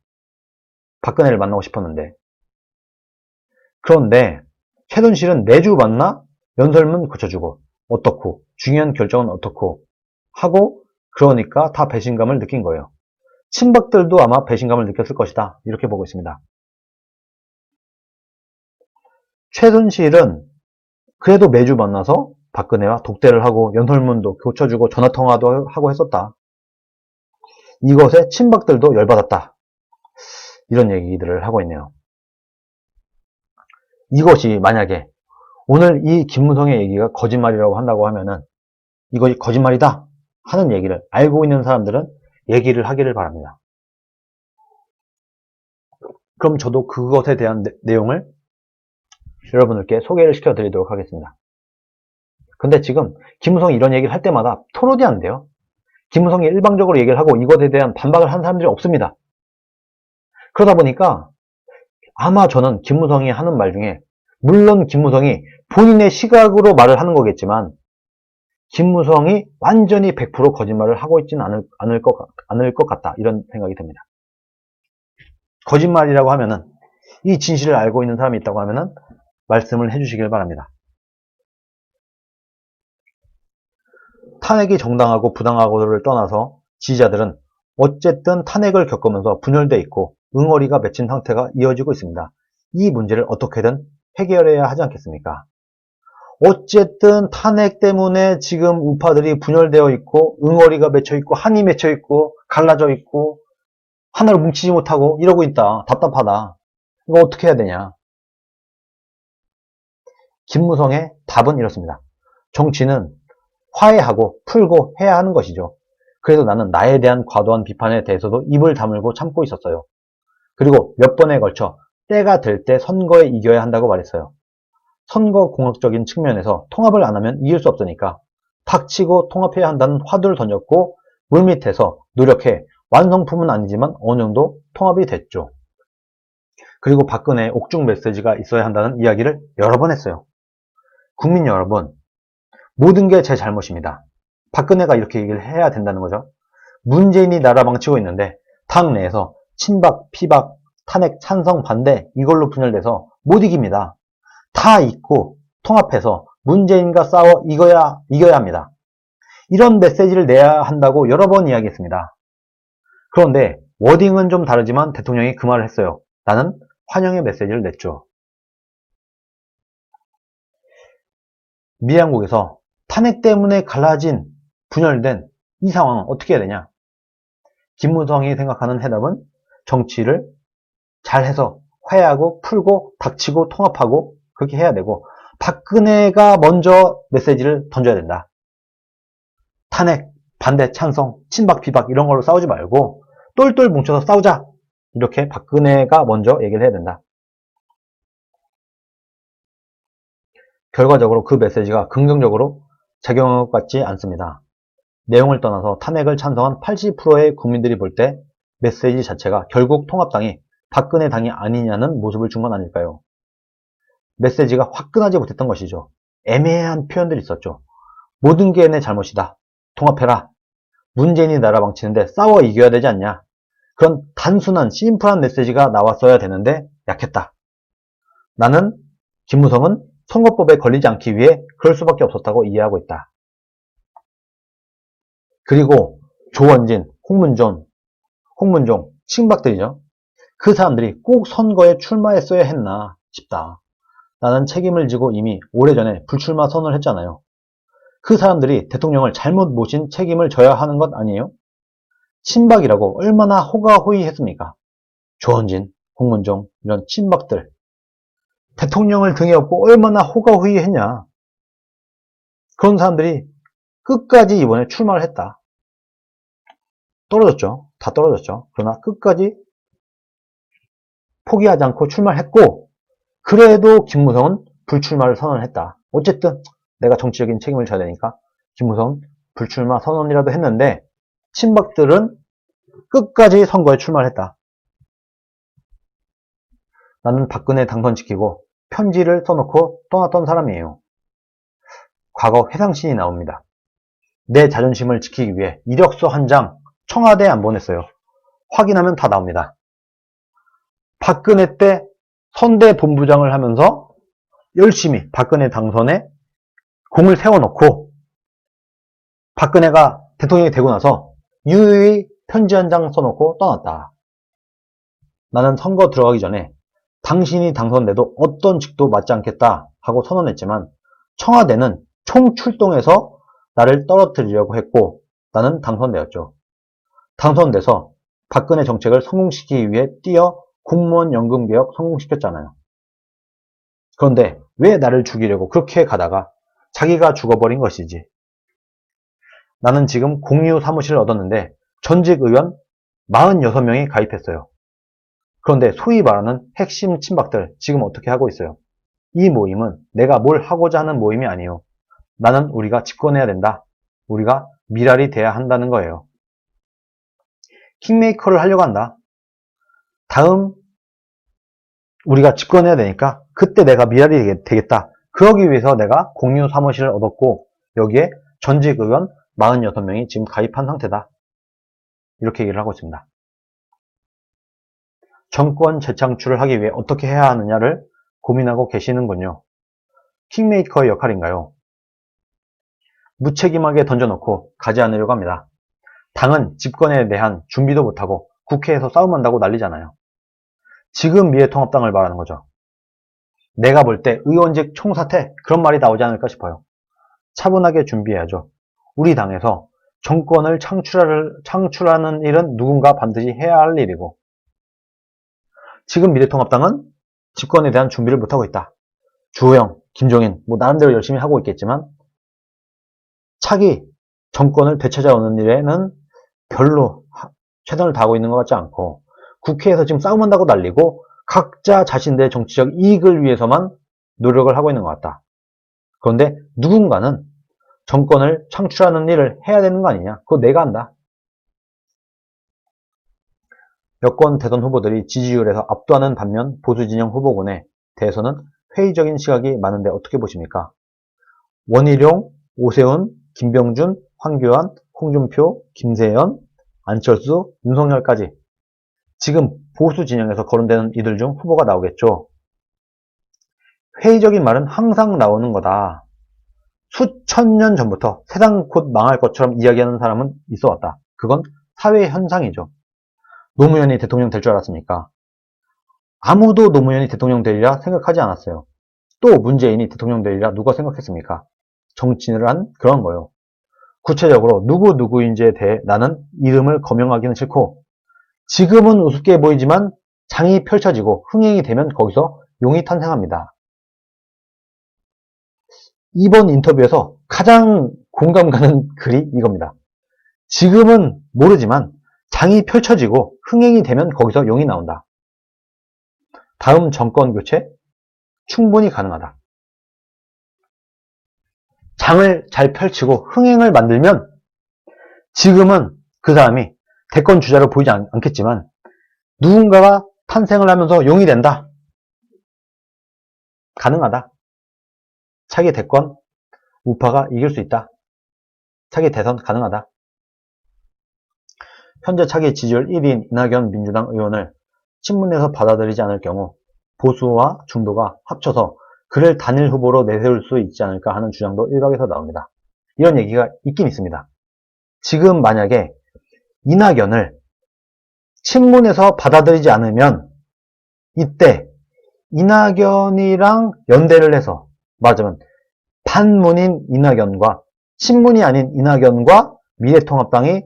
박근혜를 만나고 싶었는데. 그런데 최순실은 매주 만나 연설문 고쳐주고 어떻고 중요한 결정은 어떻고 하고 그러니까 다 배신감을 느낀 거예요. 친박들도 아마 배신감을 느꼈을 것이다. 이렇게 보고 있습니다. 최순실은 그래도 매주 만나서 박근혜와 독대를 하고 연설문도 고쳐주고 전화통화도 하고 했었다. 이것에 친박들도 열받았다. 이런 얘기들을 하고 있네요. 이것이 만약에 오늘 이 김무성의 얘기가 거짓말이라고 한다고 하면은 이것이 거짓말이다 하는 얘기를 알고 있는 사람들은 얘기를 하기를 바랍니다. 그럼 저도 그것에 대한 내용을 여러분들께 소개를 시켜드리도록 하겠습니다. 근데 지금 김무성이 이런 얘기를 할 때마다 토론이 안 돼요. 김무성이 일방적으로 얘기를 하고 이것에 대한 반박을 한 사람들이 없습니다. 그러다 보니까 아마 저는 김무성이 하는 말 중에 물론 김무성이 본인의 시각으로 말을 하는 거겠지만 김무성이 완전히 100% 거짓말을 하고 있지는 않을 것 같다. 이런 생각이 듭니다. 거짓말이라고 하면은 이 진실을 알고 있는 사람이 있다고 하면은 말씀을 해주시길 바랍니다. 탄핵이 정당하고 부당하고를 떠나서 지지자들은 어쨌든 탄핵을 겪으면서 분열돼 있고 응어리가 맺힌 상태가 이어지고 있습니다. 이 문제를 어떻게든 해결해야 하지 않겠습니까? 어쨌든 탄핵 때문에 지금 우파들이 분열되어 있고 응어리가 맺혀 있고 한이 맺혀 있고 갈라져 있고 하나로 뭉치지 못하고 이러고 있다. 답답하다. 이거 어떻게 해야 되냐? 김무성의 답은 이렇습니다. 정치는 화해하고 풀고 해야 하는 것이죠. 그래서 나는 나에 대한 과도한 비판에 대해서도 입을 다물고 참고 있었어요. 그리고 몇 번에 걸쳐 때가 될 때 선거에 이겨야 한다고 말했어요. 선거 공학적인 측면에서 통합을 안 하면 이길 수 없으니까 닥치고 통합해야 한다는 화두를 던졌고 물밑에서 노력해 완성품은 아니지만 어느 정도 통합이 됐죠. 그리고 박근혜의 옥중 메시지가 있어야 한다는 이야기를 여러 번 했어요. 국민 여러분, 모든 게 제 잘못입니다. 박근혜가 이렇게 얘기를 해야 된다는 거죠. 문재인이 나라 망치고 있는데 당 내에서 친박, 피박, 탄핵, 찬성, 반대 이걸로 분열돼서 못 이깁니다. 다 잊고 통합해서 문재인과 싸워 이겨야 합니다. 이런 메시지를 내야 한다고 여러 번 이야기했습니다. 그런데 워딩은 좀 다르지만 대통령이 그 말을 했어요. 나는 환영의 메시지를 냈죠. 미양국에서 탄핵 때문에 갈라진, 분열된 이 상황은 어떻게 해야 되냐? 김무성이 생각하는 해답은 정치를 잘해서 회하고 풀고 닥치고 통합하고 그렇게 해야 되고 박근혜가 먼저 메시지를 던져야 된다. 탄핵, 반대, 찬성, 친박, 비박 이런 걸로 싸우지 말고 똘똘 뭉쳐서 싸우자. 이렇게 박근혜가 먼저 얘기를 해야 된다. 결과적으로 그 메시지가 긍정적으로 작용한 것 같지 않습니다. 내용을 떠나서 탄핵을 찬성한 80%의 국민들이 볼 때 메시지 자체가 결국 통합당이 박근혜 당이 아니냐는 모습을 준 건 아닐까요? 메시지가 화끈하지 못했던 것이죠. 애매한 표현들이 있었죠. 모든 게 내 잘못이다. 통합해라. 문재인이 나라 망치는데 싸워 이겨야 되지 않냐. 그런 단순한 심플한 메시지가 나왔어야 되는데 약했다. 나는 김무성은 선거법에 걸리지 않기 위해 그럴 수밖에 없었다고 이해하고 있다. 그리고 조원진, 홍문종, 친박들이죠. 그 사람들이 꼭 선거에 출마했어야 했나 싶다. 나는 책임을 지고 이미 오래전에 불출마 선언을 했잖아요. 그 사람들이 대통령을 잘못 모신 책임을 져야 하는 것 아니에요? 친박이라고 얼마나 호가호위했습니까? 조원진, 홍문종 이런 친박들. 대통령을 등에 업고 얼마나 호가호위했냐. 그런 사람들이 끝까지 이번에 출마를 했다. 떨어졌죠. 다 떨어졌죠. 그러나 끝까지 포기하지 않고 출마를 했고 그래도 김무성은 불출마를 선언했다. 어쨌든 내가 정치적인 책임을 져야 되니까 김무성은 불출마 선언이라도 했는데 친박들은 끝까지 선거에 출마를 했다. 나는 박근혜 당선 지키고 편지를 써놓고 떠났던 사람이에요. 과거 회상신이 나옵니다. 내 자존심을 지키기 위해 이력서 한 장 청와대에 안 보냈어요. 확인하면 다 나옵니다. 박근혜 때 선대 본부장을 하면서 열심히 박근혜 당선에 공을 세워놓고 박근혜가 대통령이 되고 나서 유유히 편지 한 장 써놓고 떠났다. 나는 선거 들어가기 전에 당신이 당선돼도 어떤 직도 맞지 않겠다 하고 선언했지만 청와대는 총출동해서 나를 떨어뜨리려고 했고 나는 당선되었죠. 당선돼서 박근혜 정책을 성공시키기 위해 뛰어 공무원 연금 개혁 성공시켰잖아요. 그런데 왜 나를 죽이려고 그렇게 가다가 자기가 죽어버린 것이지. 나는 지금 공유 사무실을 얻었는데 전직 의원 46명이 가입했어요. 그런데 소위 말하는 핵심 친박들 지금 어떻게 하고 있어요? 이 모임은 내가 뭘 하고자 하는 모임이 아니에요. 나는 우리가 집권해야 된다. 우리가 미랄이 돼야 한다는 거예요. 킹메이커를 하려고 한다. 다음 우리가 집권해야 되니까 그때 내가 미랄이 되겠다. 그러기 위해서 내가 공유 사무실을 얻었고 여기에 전직 의원 46명이 지금 가입한 상태다. 이렇게 얘기를 하고 있습니다. 정권 재창출을 하기 위해 어떻게 해야 하느냐를 고민하고 계시는군요. 킹메이커의 역할인가요? 무책임하게 던져놓고 가지 않으려고 합니다. 당은 집권에 대한 준비도 못하고 국회에서 싸움한다고 난리잖아요. 지금 미래통합당을 말하는 거죠. 내가 볼 때 의원직 총사퇴 그런 말이 나오지 않을까 싶어요. 차분하게 준비해야죠. 우리 당에서 정권을 창출하는 일은 누군가 반드시 해야 할 일이고 지금 미래통합당은 집권에 대한 준비를 못하고 있다. 주호영, 김종인 나름대로 열심히 하고 있겠지만 차기 정권을 되찾아오는 일에는 별로 최선을 다하고 있는 것 같지 않고 국회에서 지금 싸움한다고 난리고 각자 자신들의 정치적 이익을 위해서만 노력을 하고 있는 것 같다. 그런데 누군가는 정권을 창출하는 일을 해야 되는 거 아니냐? 그거 내가 한다. 여권 대선 후보들이 지지율에서 압도하는 반면 보수진영 후보군에 대해서는 회의적인 시각이 많은데 어떻게 보십니까? 원희룡, 오세훈, 김병준, 황교안, 홍준표, 김세연, 안철수, 윤석열까지 지금 보수 진영에서 거론되는 이들 중 후보가 나오겠죠. 회의적인 말은 항상 나오는 거다. 수천 년 전부터 세상 곧 망할 것처럼 이야기하는 사람은 있어 왔다. 그건 사회의 현상이죠. 노무현이 대통령 될 줄 알았습니까? 아무도 노무현이 대통령 되리라 생각하지 않았어요. 또 문재인이 대통령 되리라 누가 생각했습니까? 정치인을 한 그런 거예요. 구체적으로 누구인지에 대해 나는 이름을 거명하기는 싫고 지금은 우습게 보이지만 장이 펼쳐지고 흥행이 되면 거기서 용이 탄생합니다. 이번 인터뷰에서 가장 공감 가는 글이 이겁니다. 지금은 모르지만 장이 펼쳐지고 흥행이 되면 거기서 용이 나온다. 다음 정권 교체 충분히 가능하다. 장을 잘 펼치고 흥행을 만들면 지금은 그 사람이 대권 주자로 보이지 않겠지만 누군가가 탄생을 하면서 용이 된다. 가능하다. 차기 대권 우파가 이길 수 있다. 차기 대선 가능하다. 현재 차기 지지율 1위인 이낙연 민주당 의원을 친문에서 받아들이지 않을 경우 보수와 중도가 합쳐서 그를 단일 후보로 내세울 수 있지 않을까 하는 주장도 일각에서 나옵니다. 이런 얘기가 있긴 있습니다. 지금 만약에 이낙연을 친문에서 받아들이지 않으면 이때 이낙연이랑 연대를 해서 말하자면 반문인 이낙연과 친문이 아닌 이낙연과 미래통합당이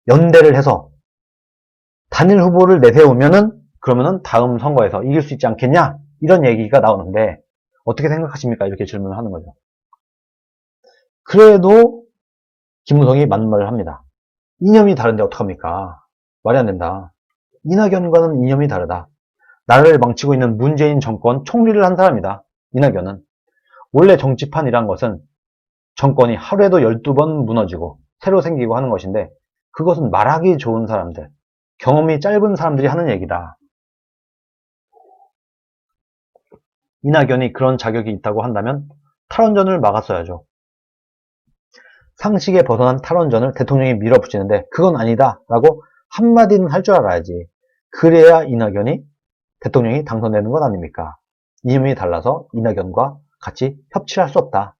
연대를 해서 단일 후보를 내세우면은 그러면은 다음 선거에서 이길 수 있지 않겠냐? 이런 얘기가 나오는데 어떻게 생각하십니까? 이렇게 질문을 하는 거죠. 그래도 김무성이 맞는 말을 합니다. 이념이 다른데 어떡합니까? 말이 안 된다. 이낙연과는 이념이 다르다. 나라를 망치고 있는 문재인 정권 총리를 한 사람이다. 이낙연은. 원래 정치판이란 것은 정권이 하루에도 12번 무너지고 새로 생기고 하는 것인데 그것은 말하기 좋은 사람들, 경험이 짧은 사람들이 하는 얘기다. 이낙연이 그런 자격이 있다고 한다면 탈원전을 막았어야죠. 상식에 벗어난 탈원전을 대통령이 밀어붙이는데 그건 아니다 라고 한마디는 할 줄 알아야지. 그래야 이낙연이 대통령이 당선되는 것 아닙니까? 이념이 달라서 이낙연과 같이 협치할 수 없다.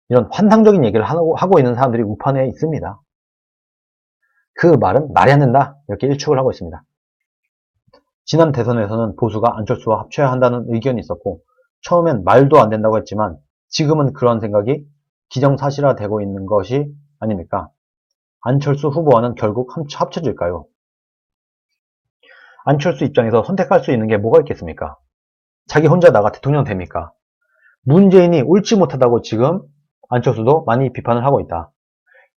이런 환상적인 얘기를 하고 있는 사람들이 우판에 있습니다. 그 말은 말이 안 된다. 이렇게 일축을 하고 있습니다. 지난 대선에서는 보수가 안철수와 합쳐야 한다는 의견이 있었고 처음엔 말도 안 된다고 했지만 지금은 그런 생각이 기정사실화되고 있는 것이 아닙니까? 안철수 후보와는 결국 합쳐질까요? 안철수 입장에서 선택할 수 있는 게 뭐가 있겠습니까? 자기 혼자 나가 대통령 됩니까? 문재인이 옳지 못하다고 지금 안철수도 많이 비판을 하고 있다.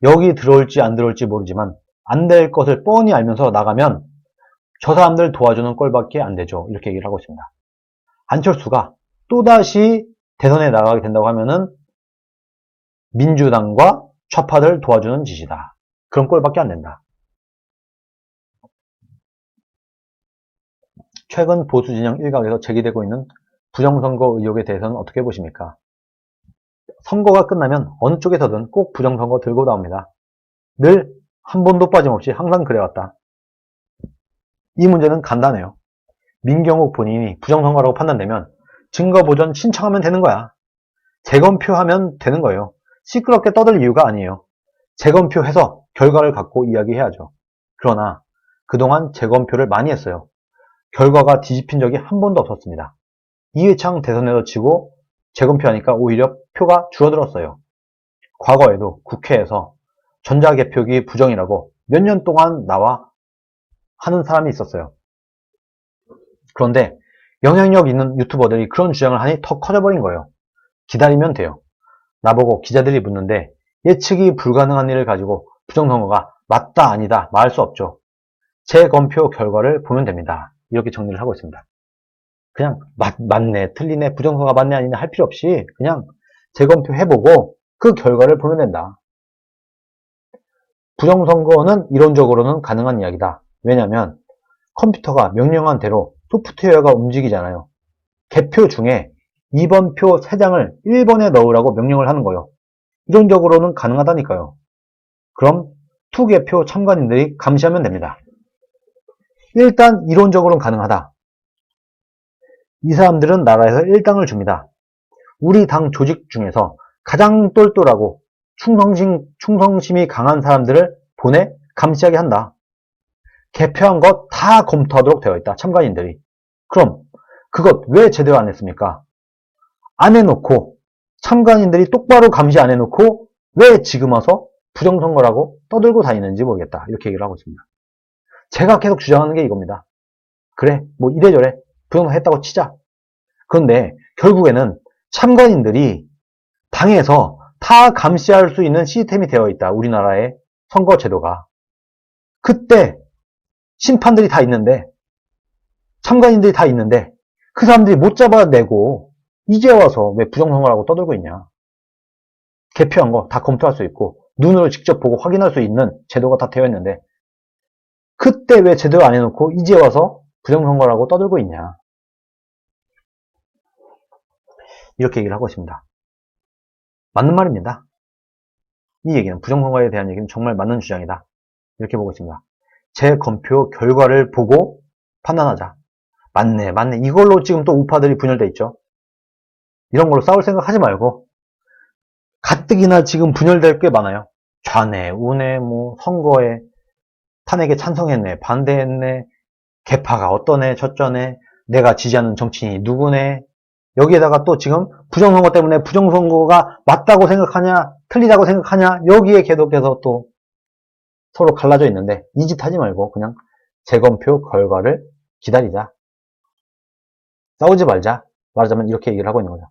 여기 들어올지 안 들어올지 모르지만 안 될 것을 뻔히 알면서 나가면 저 사람들 도와주는 꼴밖에 안 되죠. 이렇게 얘기를 하고 있습니다. 안철수가 또다시 대선에 나가게 된다고 하면은 민주당과 좌파들 도와주는 짓이다. 그런 꼴밖에 안 된다. 최근 보수진영 일각에서 제기되고 있는 부정선거 의혹에 대해서는 어떻게 보십니까? 선거가 끝나면 어느 쪽에서든 꼭 부정선거 들고 나옵니다. 늘 한 번도 빠짐없이 항상 그래왔다. 이 문제는 간단해요. 민경욱 본인이 부정선거라고 판단되면 증거보전 신청하면 되는 거야. 재검표하면 되는 거예요. 시끄럽게 떠들 이유가 아니에요. 재검표해서 결과를 갖고 이야기해야죠. 그러나 그동안 재검표를 많이 했어요. 결과가 뒤집힌 적이 한 번도 없었습니다. 이회창 대선에서 지고 재검표하니까 오히려 표가 줄어들었어요. 과거에도 국회에서 전자개표기 부정이라고 몇 년 동안 나와 하는 사람이 있었어요. 그런데 영향력 있는 유튜버들이 그런 주장을 하니 더 커져버린 거예요. 기다리면 돼요. 나보고 기자들이 묻는데 예측이 불가능한 일을 가지고 부정선거가 맞다 아니다 말할 수 없죠. 재검표 결과를 보면 됩니다. 이렇게 정리를 하고 있습니다. 그냥 맞네 틀리네 부정선거가 맞네 아니네 할 필요 없이 그냥 재검표 해보고 그 결과를 보면 된다. 부정선거는 이론적으로는 가능한 이야기다. 왜냐하면 컴퓨터가 명령한 대로 소프트웨어가 움직이잖아요. 개표 중에 2번 표 3장을 1번에 넣으라고 명령을 하는 거예요. 이론적으로는 가능하다니까요. 그럼 투개표 참관인들이 감시하면 됩니다. 일단 이론적으로는 가능하다. 이 사람들은 나라에서 1당을 줍니다. 우리 당 조직 중에서 가장 똘똘하고 충성심이 강한 사람들을 보내 감시하게 한다. 개표한 것 다 검토하도록 되어 있다. 참관인들이. 그럼 그것 왜 제대로 안 했습니까? 안 해놓고 참관인들이 똑바로 감시 안 해놓고 왜 지금 와서 부정선거라고 떠들고 다니는지 모르겠다. 이렇게 얘기를 하고 있습니다. 제가 계속 주장하는 게 이겁니다. 그래 뭐 이래저래 부정선거 했다고 치자. 그런데 결국에는 참관인들이 당에서 다 감시할 수 있는 시스템이 되어 있다. 우리나라의 선거 제도가. 그때 심판들이 다 있는데 참관인들이 다 있는데 그 사람들이 못 잡아내고 이제 와서 왜 부정선거라고 떠들고 있냐. 개표한 거 다 검토할 수 있고 눈으로 직접 보고 확인할 수 있는 제도가 다 되어 있는데 그때 왜 제대로 안 해놓고 이제 와서 부정선거라고 떠들고 있냐. 이렇게 얘기를 하고 있습니다. 맞는 말입니다. 이 얘기는 부정선거에 대한 얘기는 정말 맞는 주장이다. 이렇게 보고 있습니다. 재검표 결과를 보고 판단하자. 맞네 맞네 이걸로 지금 또 우파들이 분열돼 있죠. 이런 걸로 싸울 생각 하지 말고 가뜩이나 지금 분열될 게 많아요. 좌뇌 우뇌 뭐 선거에 탄핵에 찬성했네 반대했네 개파가 어떠네 저쩌네 내가 지지하는 정치인이 누구네 여기에다가 또 지금 부정선거 때문에 부정선거가 맞다고 생각하냐 틀리다고 생각하냐 여기에 계속해서 또 서로 갈라져 있는데 이 짓 하지 말고 그냥 재검표 결과를 기다리자. 싸우지 말자. 말하자면 이렇게 얘기를 하고 있는 거죠.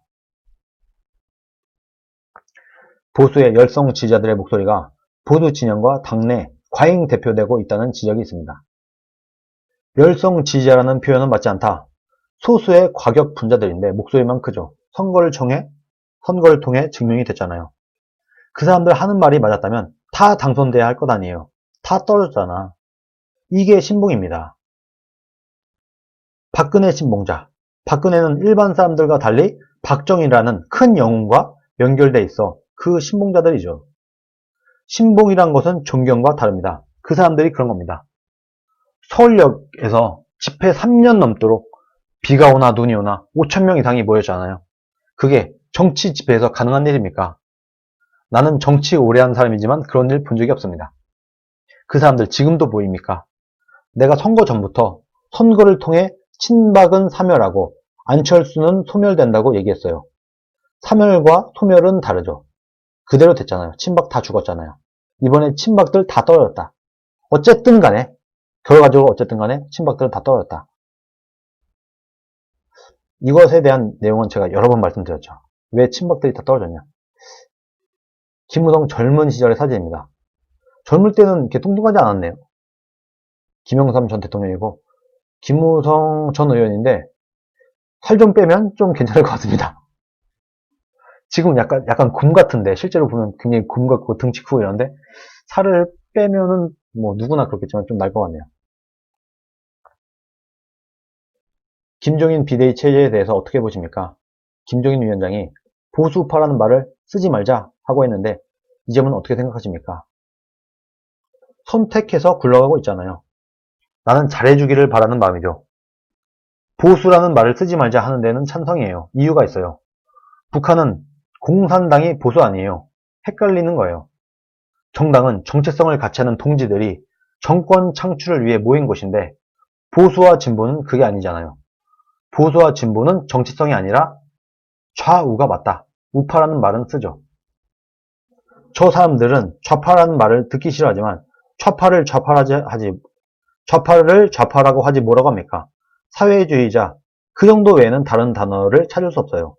보수의 열성 지지자들의 목소리가 보수 진영과 당내 과잉 대표되고 있다는 지적이 있습니다. 열성 지지자라는 표현은 맞지 않다. 소수의 과격 분자들인데 목소리만 크죠. 선거를 통해 증명이 됐잖아요. 그 사람들 하는 말이 맞았다면 다 당선돼야 할 것 아니에요. 다 떨어졌잖아. 이게 신봉입니다. 박근혜 신봉자. 박근혜는 일반 사람들과 달리 박정희라는 큰 영웅과 연결돼 있어 그 신봉자들이죠. 신봉이란 것은 존경과 다릅니다. 그 사람들이 그런 겁니다. 서울역에서 집회 3년 넘도록 비가 오나 눈이 오나 5,000명 이상이 모였잖아요. 그게 정치 집회에서 가능한 일입니까? 나는 정치 오래 한 사람이지만 그런 일 본 적이 없습니다. 그 사람들 지금도 보입니까? 내가 선거 전부터 선거를 통해 친박은 사멸하고 안철수는 소멸된다고 얘기했어요. 사멸과 소멸은 다르죠. 그대로 됐잖아요. 친박 다 죽었잖아요. 이번에 친박들 다 떨어졌다. 어쨌든 간에 결과적으로 어쨌든 간에 친박들은 다 떨어졌다. 이것에 대한 내용은 제가 여러 번 말씀드렸죠. 왜 친박들이 다 떨어졌냐. 김무성 젊은 시절의 사진입니다. 젊을 때는 이렇게 뚱뚱하지 않았네요. 김영삼 전 대통령이고 김무성 전 의원인데 살 좀 빼면 좀 괜찮을 것 같습니다. 지금 약간 곰 같은데 실제로 보면 굉장히 곰 같고 등치 크고 이런데 살을 빼면은 뭐 누구나 그렇겠지만 좀 날 것 같네요. 김종인 비대위 체제에 대해서 어떻게 보십니까? 김종인 위원장이 보수파라는 말을 쓰지 말자 하고 했는데 이 점은 어떻게 생각하십니까? 선택해서 굴러가고 있잖아요. 나는 잘해주기를 바라는 마음이죠. 보수라는 말을 쓰지 말자 하는 데는 찬성이에요. 이유가 있어요. 북한은 공산당이 보수 아니에요. 헷갈리는 거예요. 정당은 정체성을 같이 하는 동지들이 정권 창출을 위해 모인 곳인데 보수와 진보는 그게 아니잖아요. 보수와 진보는 정체성이 아니라 좌우가 맞다. 우파라는 말은 쓰죠. 저 사람들은 좌파라는 말을 듣기 싫어하지만 좌파를 좌파라고 하지 뭐라고 합니까? 사회주의자, 그 정도 외에는 다른 단어를 찾을 수 없어요.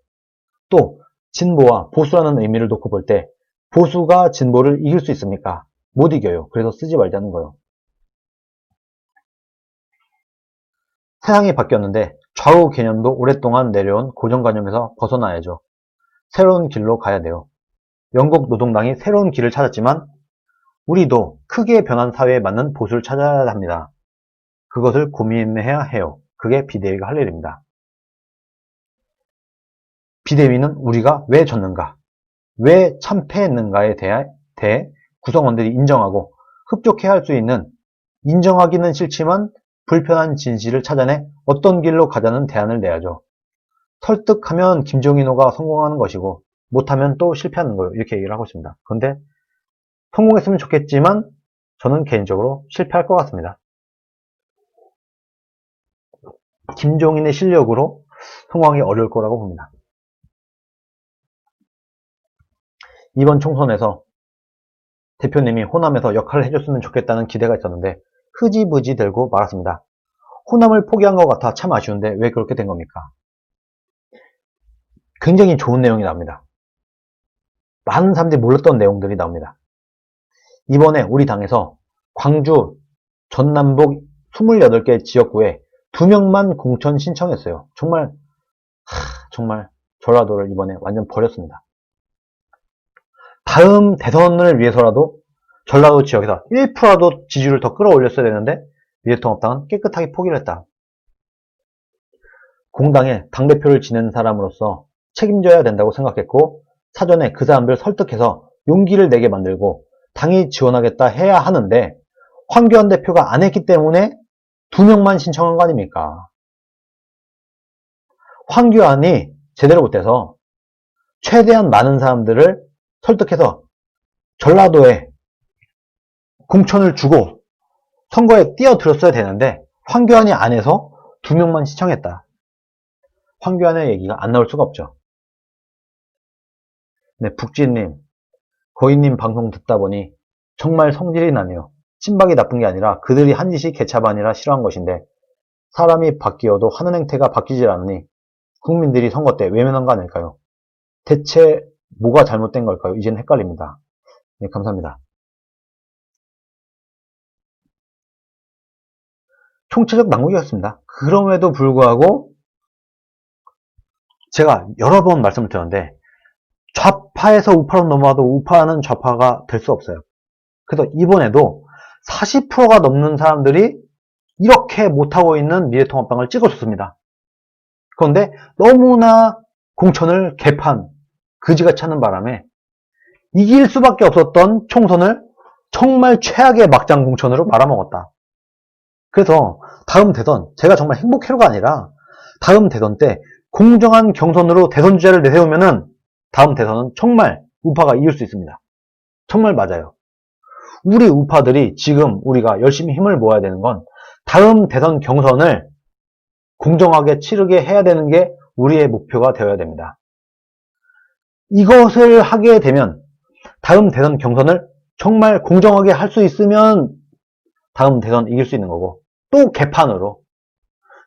또 진보와 보수라는 의미를 놓고 볼 때 보수가 진보를 이길 수 있습니까? 못 이겨요. 그래서 쓰지 말자는 거예요. 세상이 바뀌었는데 좌우 개념도 오랫동안 내려온 고정관념에서 벗어나야죠. 새로운 길로 가야 돼요. 영국 노동당이 새로운 길을 찾았지만 우리도 크게 변한 사회에 맞는 보수를 찾아야 합니다. 그것을 고민해야 해요. 그게 비대위가 할 일입니다. 비대위는 우리가 왜 졌는가, 왜 참패했는가에 대해 구성원들이 인정하고 흡족해야 할 수 있는, 인정하기는 싫지만 불편한 진실을 찾아내 어떤 길로 가자는 대안을 내야죠. 설득하면 김종인호가 성공하는 것이고 못하면 또 실패하는 거예요. 이렇게 얘기를 하고 있습니다. 그런데 성공했으면 좋겠지만 저는 개인적으로 실패할 것 같습니다. 김종인의 실력으로 성공하기 어려울 거라고 봅니다. 이번 총선에서 대표님이 호남에서 역할을 해줬으면 좋겠다는 기대가 있었는데 흐지부지 되고 말았습니다. 호남을 포기한 것 같아 참 아쉬운데 왜 그렇게 된 겁니까? 굉장히 좋은 내용이 나옵니다. 많은 사람들이 몰랐던 내용들이 나옵니다. 이번에 우리 당에서 광주, 전남북 28개 지역구에 2명만 공천 신청했어요. 정말 전라도를 이번에 완전 버렸습니다. 다음 대선을 위해서라도 전라도 지역에서 1%라도 지지율을 더 끌어올렸어야 되는데 미래통합당은 깨끗하게 포기를 했다. 공당에 당대표를 지낸 사람으로서 책임져야 된다고 생각했고 사전에 그 사람들 설득해서 용기를 내게 만들고 당이 지원하겠다 해야 하는데 황교안 대표가 안 했기 때문에 2명만 신청한 거 아닙니까? 황교안이 제대로 못해서 최대한 많은 사람들을 설득해서 전라도에 공천을 주고 선거에 뛰어들었어야 되는데 황교안이 안 해서 2명만 신청했다. 황교안의 얘기가 안 나올 수가 없죠. 네, 북지님, 고인님 방송 듣다 보니 정말 성질이 나네요. 친박이 나쁜 게 아니라 그들이 한 짓이 개차반이라 싫어한 것인데 사람이 바뀌어도 하는 행태가 바뀌질 않으니 국민들이 선거 때 외면한 거 아닐까요? 대체 뭐가 잘못된 걸까요? 이제는 헷갈립니다. 네, 감사합니다. 총체적 난국이었습니다. 그럼에도 불구하고 제가 여러 번 말씀을 드렸는데 좌파에서 우파로 넘어와도 우파는 좌파가 될 수 없어요. 그래서 이번에도 40%가 넘는 사람들이 이렇게 못하고 있는 미래통합당을 찍어줬습니다. 그런데 너무나 공천을 개판, 그지같이 하는 바람에 이길 수밖에 없었던 총선을 정말 최악의 막장 공천으로 말아먹었다. 그래서 다음 대선, 제가 정말 행복해로가 아니라 다음 대선 때 공정한 경선으로 대선 주자를 내세우면은 다음 대선은 정말 우파가 이길 수 있습니다. 정말 맞아요. 우리 우파들이 지금 우리가 열심히 힘을 모아야 되는 건 다음 대선 경선을 공정하게 치르게 해야 되는 게 우리의 목표가 되어야 됩니다. 이것을 하게 되면 다음 대선 경선을 정말 공정하게 할 수 있으면 다음 대선 이길 수 있는 거고 또 개판으로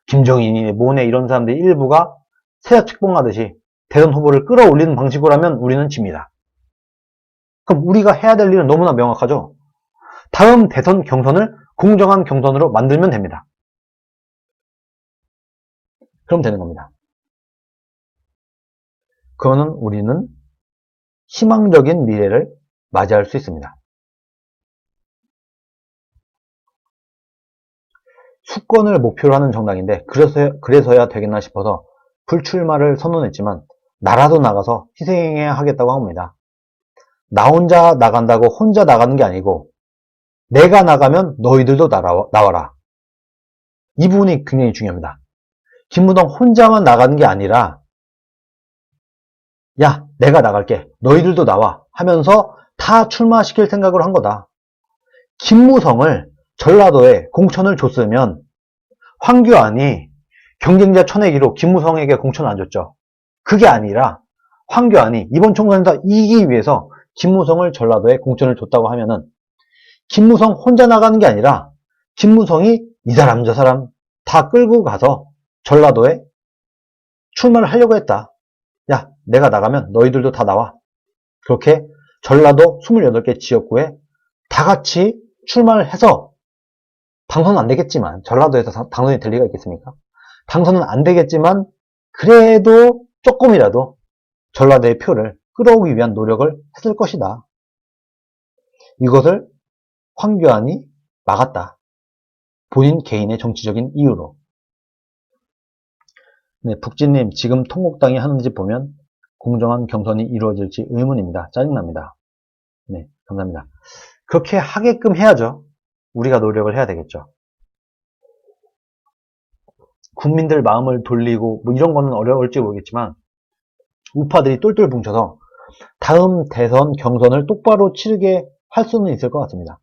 김정인이 뭐네 이런 사람들 일부가 세자 책봉하듯이 대선 후보를 끌어올리는 방식으로 하면 우리는 집니다. 그럼 우리가 해야 될 일은 너무나 명확하죠. 다음 대선 경선을 공정한 경선으로 만들면 됩니다. 그럼 되는 겁니다. 그러면 우리는 희망적인 미래를 맞이할 수 있습니다. 수권을 목표로 하는 정당인데 그래서야 되겠나 싶어서 불출마를 선언했지만 나라도 나가서 희생해야 하겠다고 합니다. 나 혼자 나간다고 혼자 나가는 게 아니고 내가 나가면 너희들도 나와라. 이 부분이 굉장히 중요합니다. 김무성 혼자만 나가는 게 아니라 야 내가 나갈게 너희들도 나와 하면서 다 출마시킬 생각으로 한 거다. 김무성을 전라도에 공천을 줬으면 황교안이 경쟁자 쳐내기로 김무성에게 공천을 안 줬죠. 그게 아니라 황교안이 이번 총선에서 이기기 위해서 김무성을 전라도에 공천을 줬다고 하면은 김무성 혼자 나가는 게 아니라 김무성이 이 사람 저 사람 다 끌고 가서 전라도에 출마를 하려고 했다. 야 내가 나가면 너희들도 다 나와. 그렇게 전라도 28개 지역구에 다 같이 출마를 해서 당선은 안 되겠지만, 전라도에서 당선이 될 리가 있겠습니까? 당선은 안 되겠지만 그래도 조금이라도 전라도의 표를 끌어오기 위한 노력을 했을 것이다. 이것을 황교안이 막았다. 본인 개인의 정치적인 이유로. 네, 북진님, 지금 통곡당이 하는 짓 보면 공정한 경선이 이루어질지 의문입니다. 짜증납니다. 네, 감사합니다. 그렇게 하게끔 해야죠. 우리가 노력을 해야 되겠죠. 국민들 마음을 돌리고 뭐 이런 거는 어려울지 모르겠지만 우파들이 똘똘 뭉쳐서 다음 대선 경선을 똑바로 치르게 할 수는 있을 것 같습니다.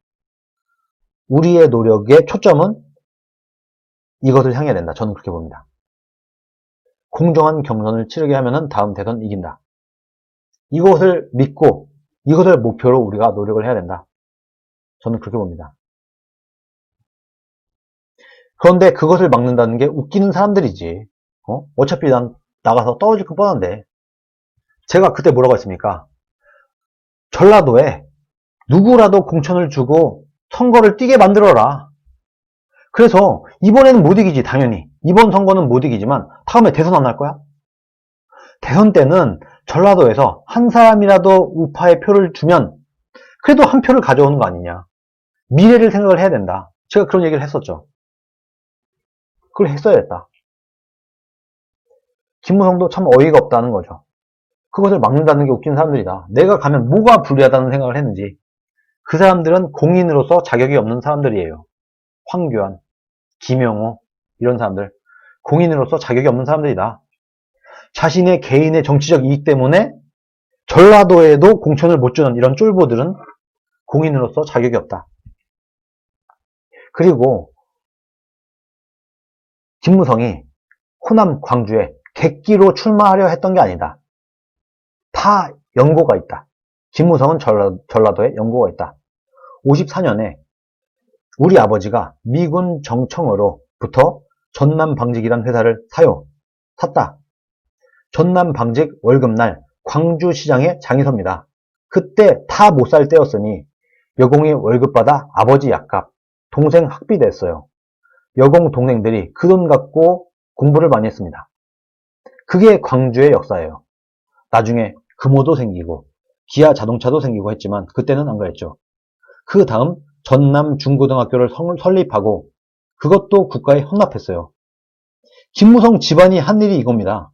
우리의 노력의 초점은 이것을 향해야 된다. 저는 그렇게 봅니다. 공정한 경선을 치르게 하면은 다음 대선 이긴다. 이것을 믿고 이것을 목표로 우리가 노력을 해야 된다. 저는 그렇게 봅니다. 그런데 그것을 막는다는 게 웃기는 사람들이지. 어차피 난 나가서 떨어질 거 뻔한데. 제가 그때 뭐라고 했습니까? 전라도에 누구라도 공천을 주고 선거를 뛰게 만들어라. 그래서 이번에는 못 이기지, 당연히. 이번 선거는 못 이기지만 다음에 대선 안 할 거야? 대선 때는 전라도에서 한 사람이라도 우파의 표를 주면 그래도 한 표를 가져오는 거 아니냐. 미래를 생각을 해야 된다. 제가 그런 얘기를 했었죠. 그걸 했어야 했다. 김무성도 참 어이가 없다는 거죠. 그것을 막는다는 게 웃긴 사람들이다. 내가 가면 뭐가 불리하다는 생각을 했는지. 그 사람들은 공인으로서 자격이 없는 사람들이에요. 황교안, 김영호 이런 사람들. 공인으로서 자격이 없는 사람들이다. 자신의 개인의 정치적 이익 때문에 전라도에도 공천을 못 주는 이런 쫄보들은 공인으로서 자격이 없다. 그리고 김무성이 호남 광주에 객기로 출마하려 했던 게 아니다. 다 연고가 있다. 김무성은 전라도에 연고가 있다. 54년에 우리 아버지가 미군 정청으로부터 전남방직이라는 회사를 샀다. 전남방직 월급날 광주시장에 장이 섭니다. 그때 다 못 살 때였으니 여공이 월급 받아 아버지 약값, 동생 학비 냈어요. 여공 동생들이 그 돈 갖고 공부를 많이 했습니다. 그게 광주의 역사예요. 나중에 금호도 생기고 기아 자동차도 생기고 했지만 그때는 안 그랬죠. 그 다음 전남 중고등학교를 설립하고 그것도 국가에 헌납했어요. 김무성 집안이 한 일이 이겁니다.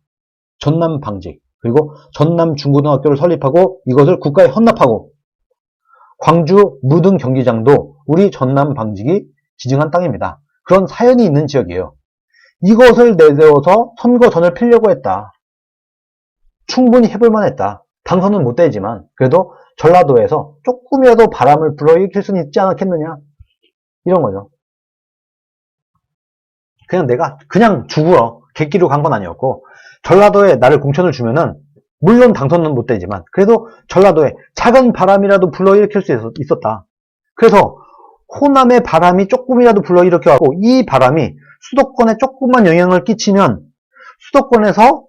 전남 방직 그리고 전남 중고등학교를 설립하고 이것을 국가에 헌납하고 광주 무등 경기장도 우리 전남 방직이 지정한 땅입니다. 그런 사연이 있는 지역이에요. 이것을 내세워서 선거전을 피려고 했다. 충분히 해볼만 했다. 당선은 못 되지만 그래도 전라도에서 조금이라도 바람을 불어일으킬 수는 있지 않았겠느냐. 이런 거죠. 그냥 내가 그냥 죽으러 객기로 간 건 아니었고 전라도에 나를 공천을 주면은 물론 당선은 못 되지만 그래도 전라도에 작은 바람이라도 불러일으킬 수 있었다. 그래서 호남의 바람이 조금이라도 불러일으켜갖고 이 바람이 수도권에 조금만 영향을 끼치면 수도권에서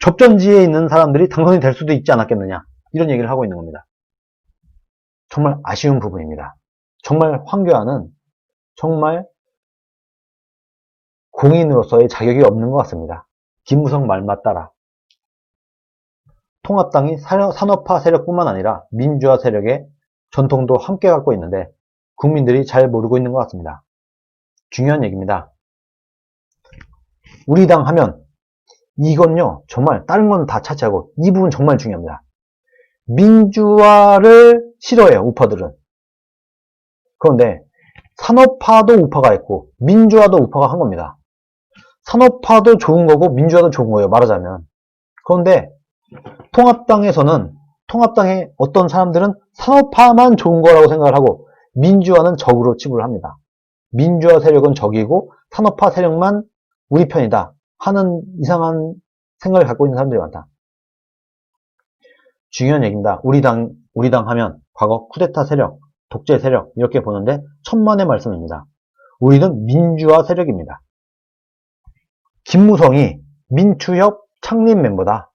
접전지에 있는 사람들이 당선이 될 수도 있지 않았겠느냐. 이런 얘기를 하고 있는 겁니다. 정말 아쉬운 부분입니다. 정말 황교안은 정말 공인으로서의 자격이 없는 것 같습니다. 김무성 말만 따라. 통합당이 산업화 세력뿐만 아니라 민주화 세력의 전통도 함께 갖고 있는데 국민들이 잘 모르고 있는 것 같습니다. 중요한 얘기입니다. 우리 당 하면 이건요 정말 다른 건 다 차치하고 이 부분 정말 중요합니다. 민주화를 싫어해요 우파들은. 그런데 산업화도 우파가 했고 민주화도 우파가 한 겁니다. 산업화도 좋은 거고 민주화도 좋은 거예요 말하자면. 그런데 통합당의 어떤 사람들은 산업화만 좋은 거라고 생각을 하고 민주화는 적으로 치부를 합니다. 민주화 세력은 적이고 산업화 세력만 우리 편이다 하는 이상한 생각을 갖고 있는 사람들이 많다. 중요한 얘기입니다. 우리 당 하면 과거 쿠데타 세력, 독재 세력 이렇게 보는데 천만의 말씀입니다. 우리는 민주화 세력입니다. 김무성이 민추협 창립 멤버다.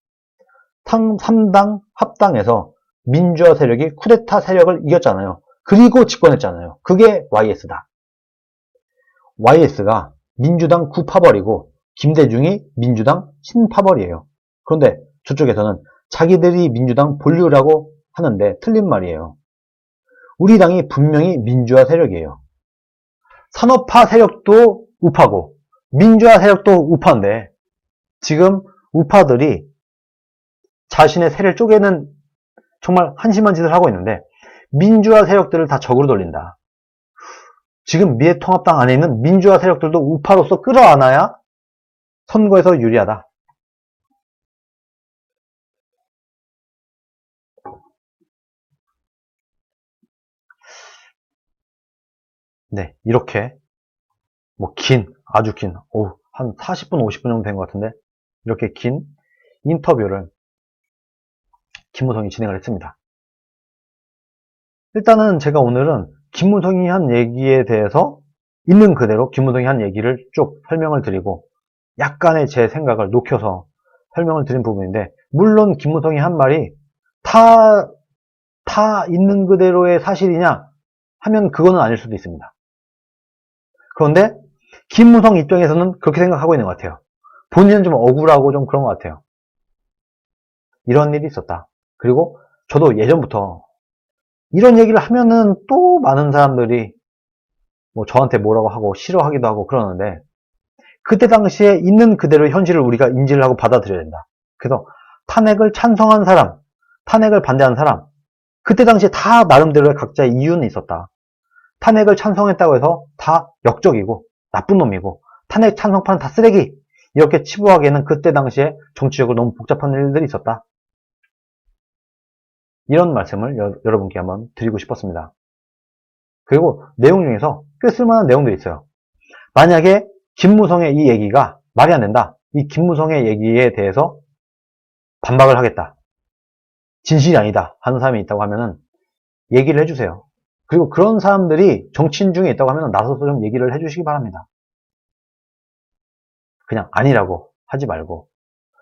3당 합당에서 민주화 세력이 쿠데타 세력을 이겼잖아요. 그리고 집권했잖아요. 그게 YS다. YS가 민주당 구파벌이고 김대중이 민주당 친파벌이에요. 그런데 저쪽에서는 자기들이 민주당 본류라고 하는데 틀린 말이에요. 우리 당이 분명히 민주화 세력이에요. 산업화 세력도 우파고 민주화 세력도 우파인데 지금 우파들이 자신의 세를 쪼개는 정말 한심한 짓을 하고 있는데 민주화 세력들을 다 적으로 돌린다. 지금 미래통합당 안에 있는 민주화 세력들도 우파로서 끌어안아야 선거에서 유리하다. 네, 이렇게 아주 긴, 한 40분, 50분 정도 된 것 같은데 이렇게 긴 인터뷰를 김무성이 진행을 했습니다. 일단은 제가 오늘은 김무성이 한 얘기에 대해서 있는 그대로 김무성이 한 얘기를 쭉 설명을 드리고 약간의 제 생각을 녹여서 설명을 드린 부분인데 물론 김무성이 한 말이 다 있는 그대로의 사실이냐 하면 그거는 아닐 수도 있습니다. 그런데 김무성 입장에서는 그렇게 생각하고 있는 것 같아요. 본인은 좀 억울하고 좀 그런 것 같아요. 이런 일이 있었다. 그리고 저도 예전부터 이런 얘기를 하면은 또 많은 사람들이 뭐 저한테 뭐라고 하고 싫어하기도 하고 그러는데 그때 당시에 있는 그대로 현실을 우리가 인지를 하고 받아들여야 된다. 그래서 탄핵을 찬성한 사람, 탄핵을 반대한 사람, 그때 당시에 다 나름대로의 각자의 이유는 있었다. 탄핵을 찬성했다고 해서 다 역적이고 나쁜 놈이고 탄핵 찬성파는 다 쓰레기 이렇게 치부하기에는 그때 당시에 정치적으로 너무 복잡한 일들이 있었다. 이런 말씀을 여러분께 한번 드리고 싶었습니다. 그리고 내용 중에서 꽤 쓸만한 내용들이 있어요. 만약에 김무성의 이 얘기가 말이 안 된다. 이 김무성의 얘기에 대해서 반박을 하겠다. 진실이 아니다 하는 사람이 있다고 하면은 얘기를 해주세요. 그리고 그런 사람들이 정치인 중에 있다고 하면 나서서 좀 얘기를 해주시기 바랍니다. 그냥 아니라고 하지 말고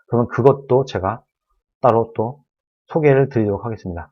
그러면 그것도 제가 따로 또 소개를 드리도록 하겠습니다.